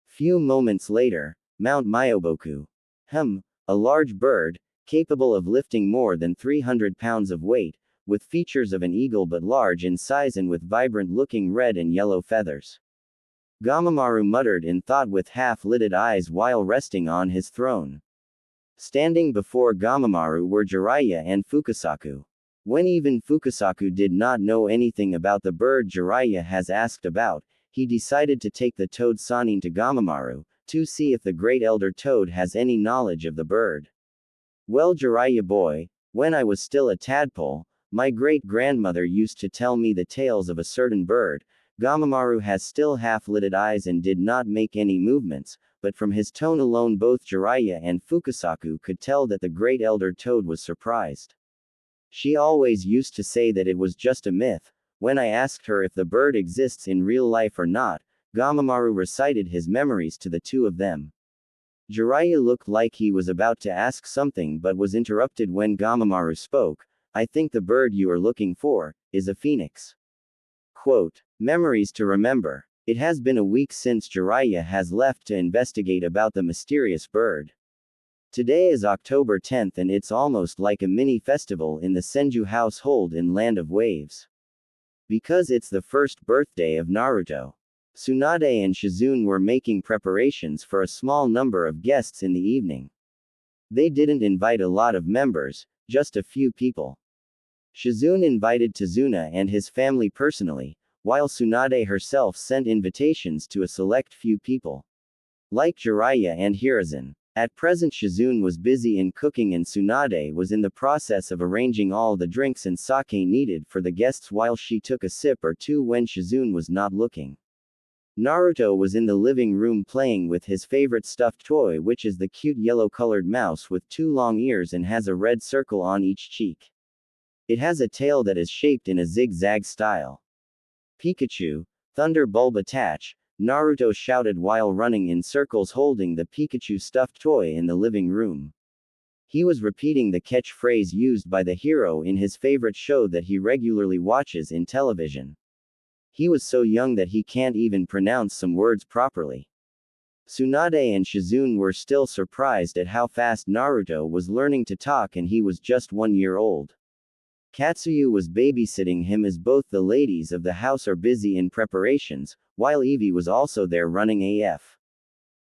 A: Few moments later, Mount Myoboku. A large bird, capable of lifting more than 300 pounds of weight, with features of an eagle but large in size and with vibrant-looking red and yellow feathers. Gamamaru muttered in thought with half-lidded eyes while resting on his throne. Standing before Gamamaru were Jiraiya and Fukasaku. When even Fukasaku did not know anything about the bird Jiraiya has asked about, he decided to take the toad Sanin to Gamamaru, to see if the great elder toad has any knowledge of the bird. Well, Jiraiya boy, when I was still a tadpole, my great-grandmother used to tell me the tales of a certain bird. Gamamaru has still half-lidded eyes and did not make any movements, but from his tone alone both Jiraiya and Fukasaku could tell that the great elder toad was surprised. She always used to say that it was just a myth. When I asked her if the bird exists in real life or not, Gamamaru recited his memories to the two of them. Jiraiya looked like he was about to ask something but was interrupted when Gamamaru spoke. I think the bird you are looking for is a phoenix. Quote, memories to remember. It has been a week since Jiraiya has left to investigate about the mysterious bird. Today is October 10th and it's almost like a mini festival in the Senju household in Land of Waves. Because it's the first birthday of Naruto. Tsunade and Shizune were making preparations for a small number of guests in the evening. They didn't invite a lot of members, just a few people. Shizune invited Tazuna and his family personally, while Tsunade herself sent invitations to a select few people, like Jiraiya and Hiruzen. At present Shizune was busy in cooking and Tsunade was in the process of arranging all the drinks and sake needed for the guests while she took a sip or two when Shizune was not looking. Naruto was in the living room playing with his favorite stuffed toy, which is the cute yellow-colored mouse with 2 long ears and has a red circle on each cheek. It has a tail that is shaped in a zigzag style. Pikachu, Thunder Bulb attach, Naruto shouted while running in circles holding the Pikachu stuffed toy in the living room. He was repeating the catchphrase used by the hero in his favorite show that he regularly watches in television. He was so young that he can't even pronounce some words properly. Tsunade and Shizune were still surprised at how fast Naruto was learning to talk, and he was just 1 year old. Katsuyu was babysitting him as both the ladies of the house are busy in preparations, while Eevee was also there running AF.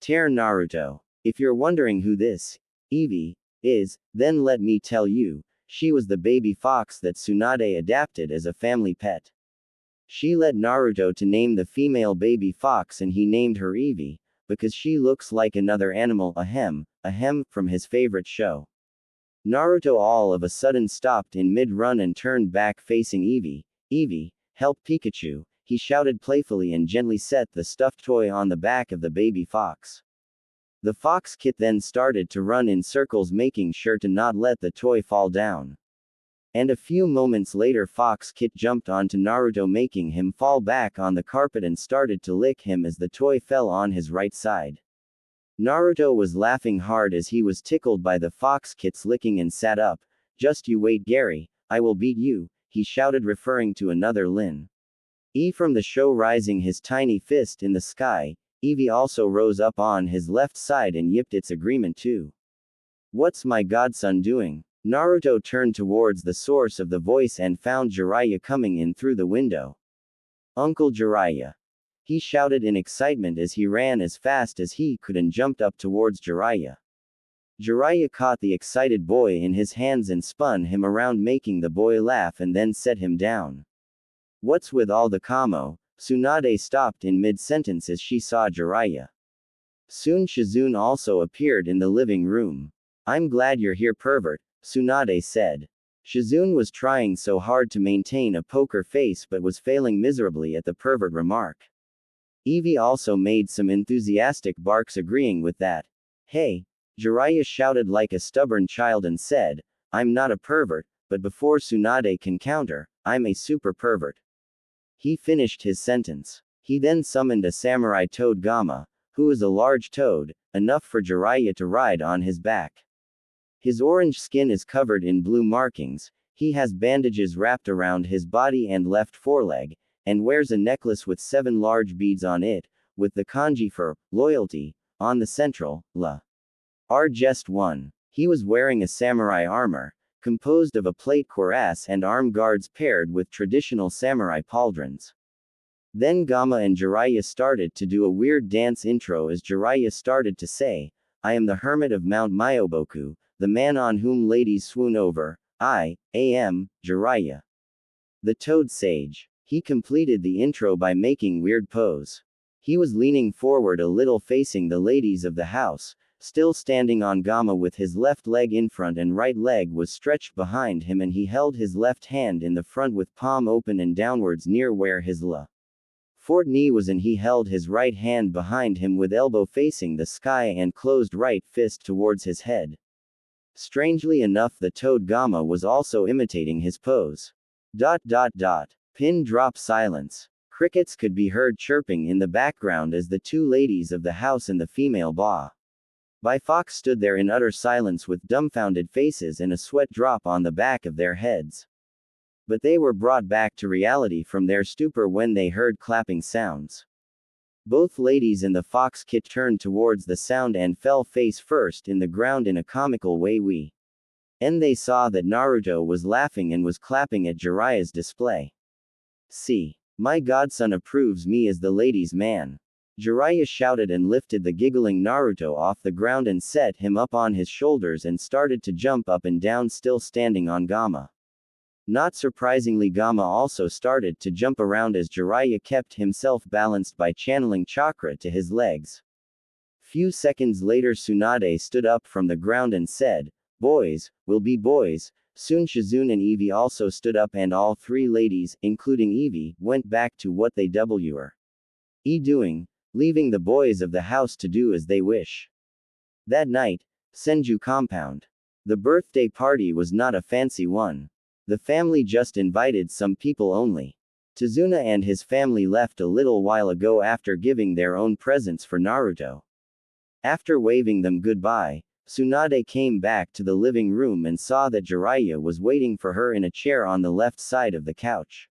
A: Tear Naruto. If you're wondering who this Eevee is, then let me tell you, she was the baby fox that Tsunade adapted as a family pet. She led Naruto to name the female baby fox and he named her Eevee, because she looks like another animal, ahem, from his favorite show. Naruto all of a sudden stopped in mid-run and turned back facing Eevee. Eevee, help Pikachu, he shouted playfully and gently set the stuffed toy on the back of the baby fox. The fox kit then started to run in circles, making sure to not let the toy fall down. And a few moments later Fox Kit jumped onto Naruto, making him fall back on the carpet and started to lick him as the toy fell on his right side. Naruto was laughing hard as he was tickled by the Fox Kit's licking and sat up. Just you wait, Gary, I will beat you, he shouted, referring to another Lin. From the show, rising his tiny fist in the sky. Eevee also rose up on his left side and yipped its agreement too. What's my godson doing? Naruto turned towards the source of the voice and found Jiraiya coming in through the window. Uncle Jiraiya! He shouted in excitement as he ran as fast as he could and jumped up towards Jiraiya. Jiraiya caught the excited boy in his hands and spun him around, making the boy laugh and then set him down. What's with all the kamo? Tsunade stopped in mid-sentence as she saw Jiraiya. Soon Shizune also appeared in the living room. I'm glad you're here, pervert, Tsunade said. Shizune was trying so hard to maintain a poker face but was failing miserably at the pervert remark. Eevee also made some enthusiastic barks agreeing with that. Hey! Jiraiya shouted like a stubborn child and said, I'm not a pervert, but before Tsunade can counter, I'm a super pervert. He finished his sentence. He then summoned a samurai toad Gamma, who is a large toad, enough for Jiraiya to ride on his back. His orange skin is covered in blue markings, he has bandages wrapped around his body and left foreleg, and wears a necklace with 7 large beads on it, with the kanji for loyalty on the central, la. Just 1. He was wearing a samurai armor, composed of a plate cuirass and arm guards paired with traditional samurai pauldrons. Then Gamma and Jiraiya started to do a weird dance intro as Jiraiya started to say, I am the hermit of Mount Myoboku, the man on whom ladies swoon over, I am Jiraiya. The Toad Sage. He completed the intro by making weird pose. He was leaning forward a little facing the ladies of the house, still standing on Gamma with his left leg in front and right leg was stretched behind him, and he held his left hand in the front with palm open and downwards near where his fourth knee was, and he held his right hand behind him with elbow facing the sky and closed right fist towards his head. Strangely enough, the toad Gamma was also imitating his pose. Pin drop silence. Crickets could be heard chirping in the background as the 2 ladies of the house and the female by fox stood there in utter silence with dumbfounded faces and a sweat drop on the back of their heads. But they were brought back to reality from their stupor when they heard clapping sounds. Both ladies and the fox kit turned towards the sound and fell face first in the ground in a comical way. And they saw that Naruto was laughing and was clapping at Jiraiya's display. See, my godson approves me as the ladies' man. Jiraiya shouted and lifted the giggling Naruto off the ground and set him up on his shoulders and started to jump up and down, still standing on Gamma. Not surprisingly, Gamma also started to jump around as Jiraiya kept himself balanced by channeling chakra to his legs. Few seconds later, Tsunade stood up from the ground and said, "Boys, will be boys." Soon Shizune and Eevee also stood up and all three ladies, including Eevee, went back to what they were doing, leaving the boys of the house to do as they wish. That night, Senju compound. The birthday party was not a fancy one. The family just invited some people only. Tazuna and his family left a little while ago after giving their own presents for Naruto. After waving them goodbye, Tsunade came back to the living room and saw that Jiraiya was waiting for her in a chair on the left side of the couch.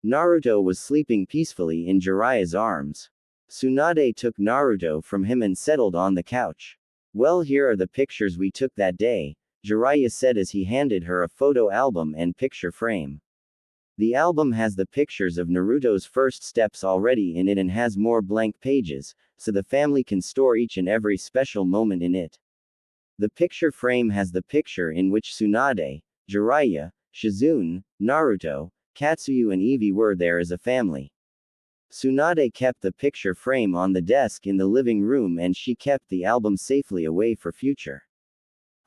A: Naruto was sleeping peacefully in Jiraiya's arms. Tsunade took Naruto from him and settled on the couch. "Well, here are the pictures we took that day," Jiraiya said as he handed her a photo album and picture frame. The album has the pictures of Naruto's first steps already in it and has more blank pages, so the family can store each and every special moment in it. The picture frame has the picture in which Tsunade, Jiraiya, Shizune, Naruto, Katsuyu and Eevee were there as a family. Tsunade kept the picture frame on the desk in the living room and she kept the album safely away for future.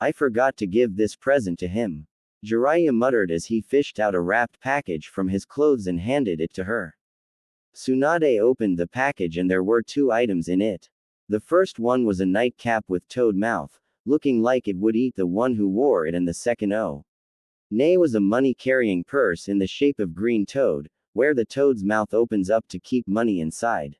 A: "I forgot to give this present to him," Jiraiya muttered as he fished out a wrapped package from his clothes and handed it to her. Tsunade opened the package and there were two items in it. The first one was a nightcap with toad mouth, looking like it would eat the one who wore it, and the second was a money-carrying purse in the shape of green toad, where the toad's mouth opens up to keep money inside.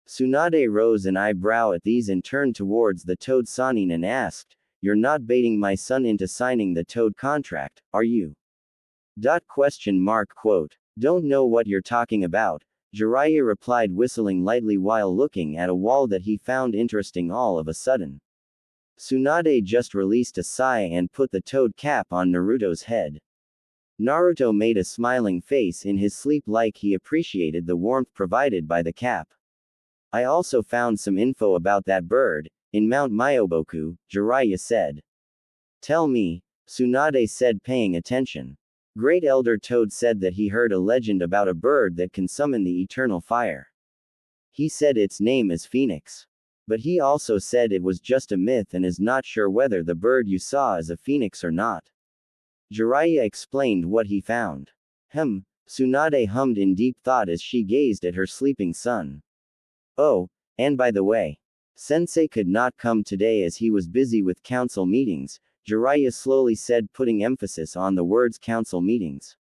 A: Tsunade rose an eyebrow at these and turned towards the toad Sanin and asked, "You're not baiting my son into signing the toad contract, are you?" Quote. "Don't know what you're talking about," Jiraiya replied, whistling lightly while looking at a wall that he found interesting all of a sudden. Tsunade just released a sigh and put the toad cap on Naruto's head. Naruto made a smiling face in his sleep like he appreciated the warmth provided by the cap. "I also found some info about that bird, in Mount Myoboku," Jiraiya said. "Tell me," Tsunade said, paying attention. Great Elder Toad said that he heard a legend about a bird that can summon the eternal fire. He said its name is Phoenix. But he also said it was just a myth and is not sure whether the bird you saw is a phoenix or not. Jiraiya explained what he found. Tsunade hummed in deep thought as she gazed at her sleeping son. "Oh, and by the way, Sensei could not come today as he was busy with council meetings," Jiraiya slowly said, putting emphasis on the words council meetings.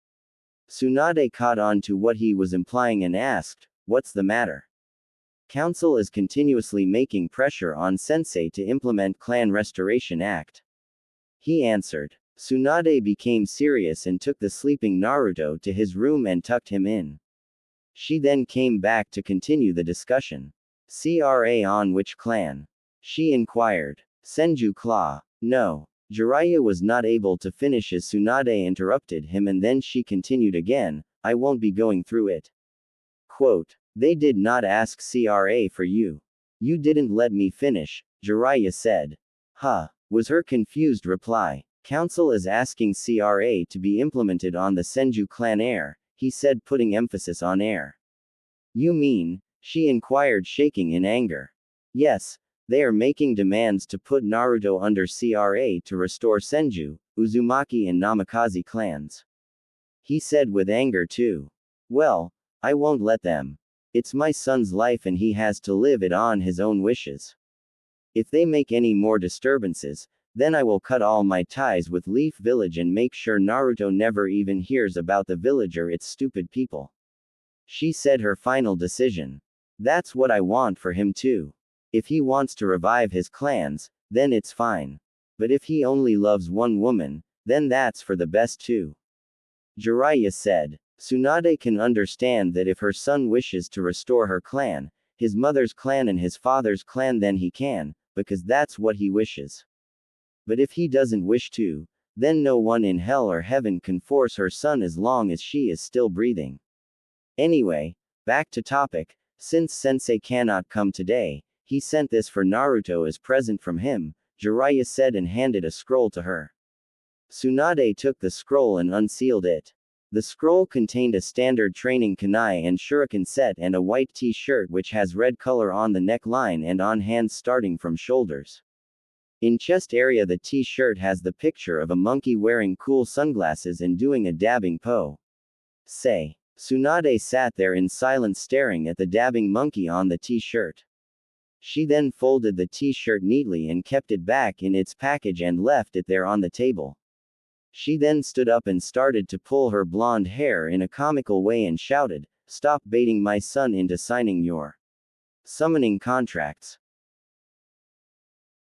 A: Tsunade caught on to what he was implying and asked, "What's the matter?" "Council is continuously making pressure on Sensei to implement Clan Restoration Act," he answered. Tsunade became serious and took the sleeping Naruto to his room and tucked him in. She then came back to continue the discussion. "CRA on which clan?" she inquired. "Senju Claw." "No." Jiraiya was not able to finish as Tsunade interrupted him and then she continued again, "I won't be going through it." Quote. "They did not ask CRA for you. You didn't let me finish," Jiraiya said. Was her confused reply. "Council is asking CRA to be implemented on the Senju clan heir," he said, putting emphasis on heir. "You mean?" she inquired, shaking in anger. "Yes, they are making demands to put Naruto under CRA to restore Senju, Uzumaki and Namikaze clans," he said with anger too. "Well, I won't let them. It's my son's life and he has to live it on his own wishes. If they make any more disturbances, then I will cut all my ties with Leaf Village and make sure Naruto never even hears about the village or its stupid people." She said her final decision. "That's what I want for him too. If he wants to revive his clans, then it's fine. But if he only loves one woman, then that's for the best too." Jiraiya said. Tsunade can understand that if her son wishes to restore her clan, his mother's clan and his father's clan, then he can, because that's what he wishes. But if he doesn't wish to, then no one in hell or heaven can force her son as long as she is still breathing. Anyway, back to topic, since Sensei cannot come today, he sent this for Naruto as present from him, Jiraiya said and handed a scroll to her. Tsunade took the scroll and unsealed it. The scroll contained a standard training kunai and shuriken set and a white t-shirt which has red color on the neckline and on hands starting from shoulders. In chest area the t-shirt has the picture of a monkey wearing cool sunglasses and doing a dabbing pose. Tsunade sat there in silence staring at the dabbing monkey on the t-shirt. She then folded the t-shirt neatly and kept it back in its package and left it there on the table. She then stood up and started to pull her blonde hair in a comical way and shouted, "Stop baiting my son into signing your summoning contracts.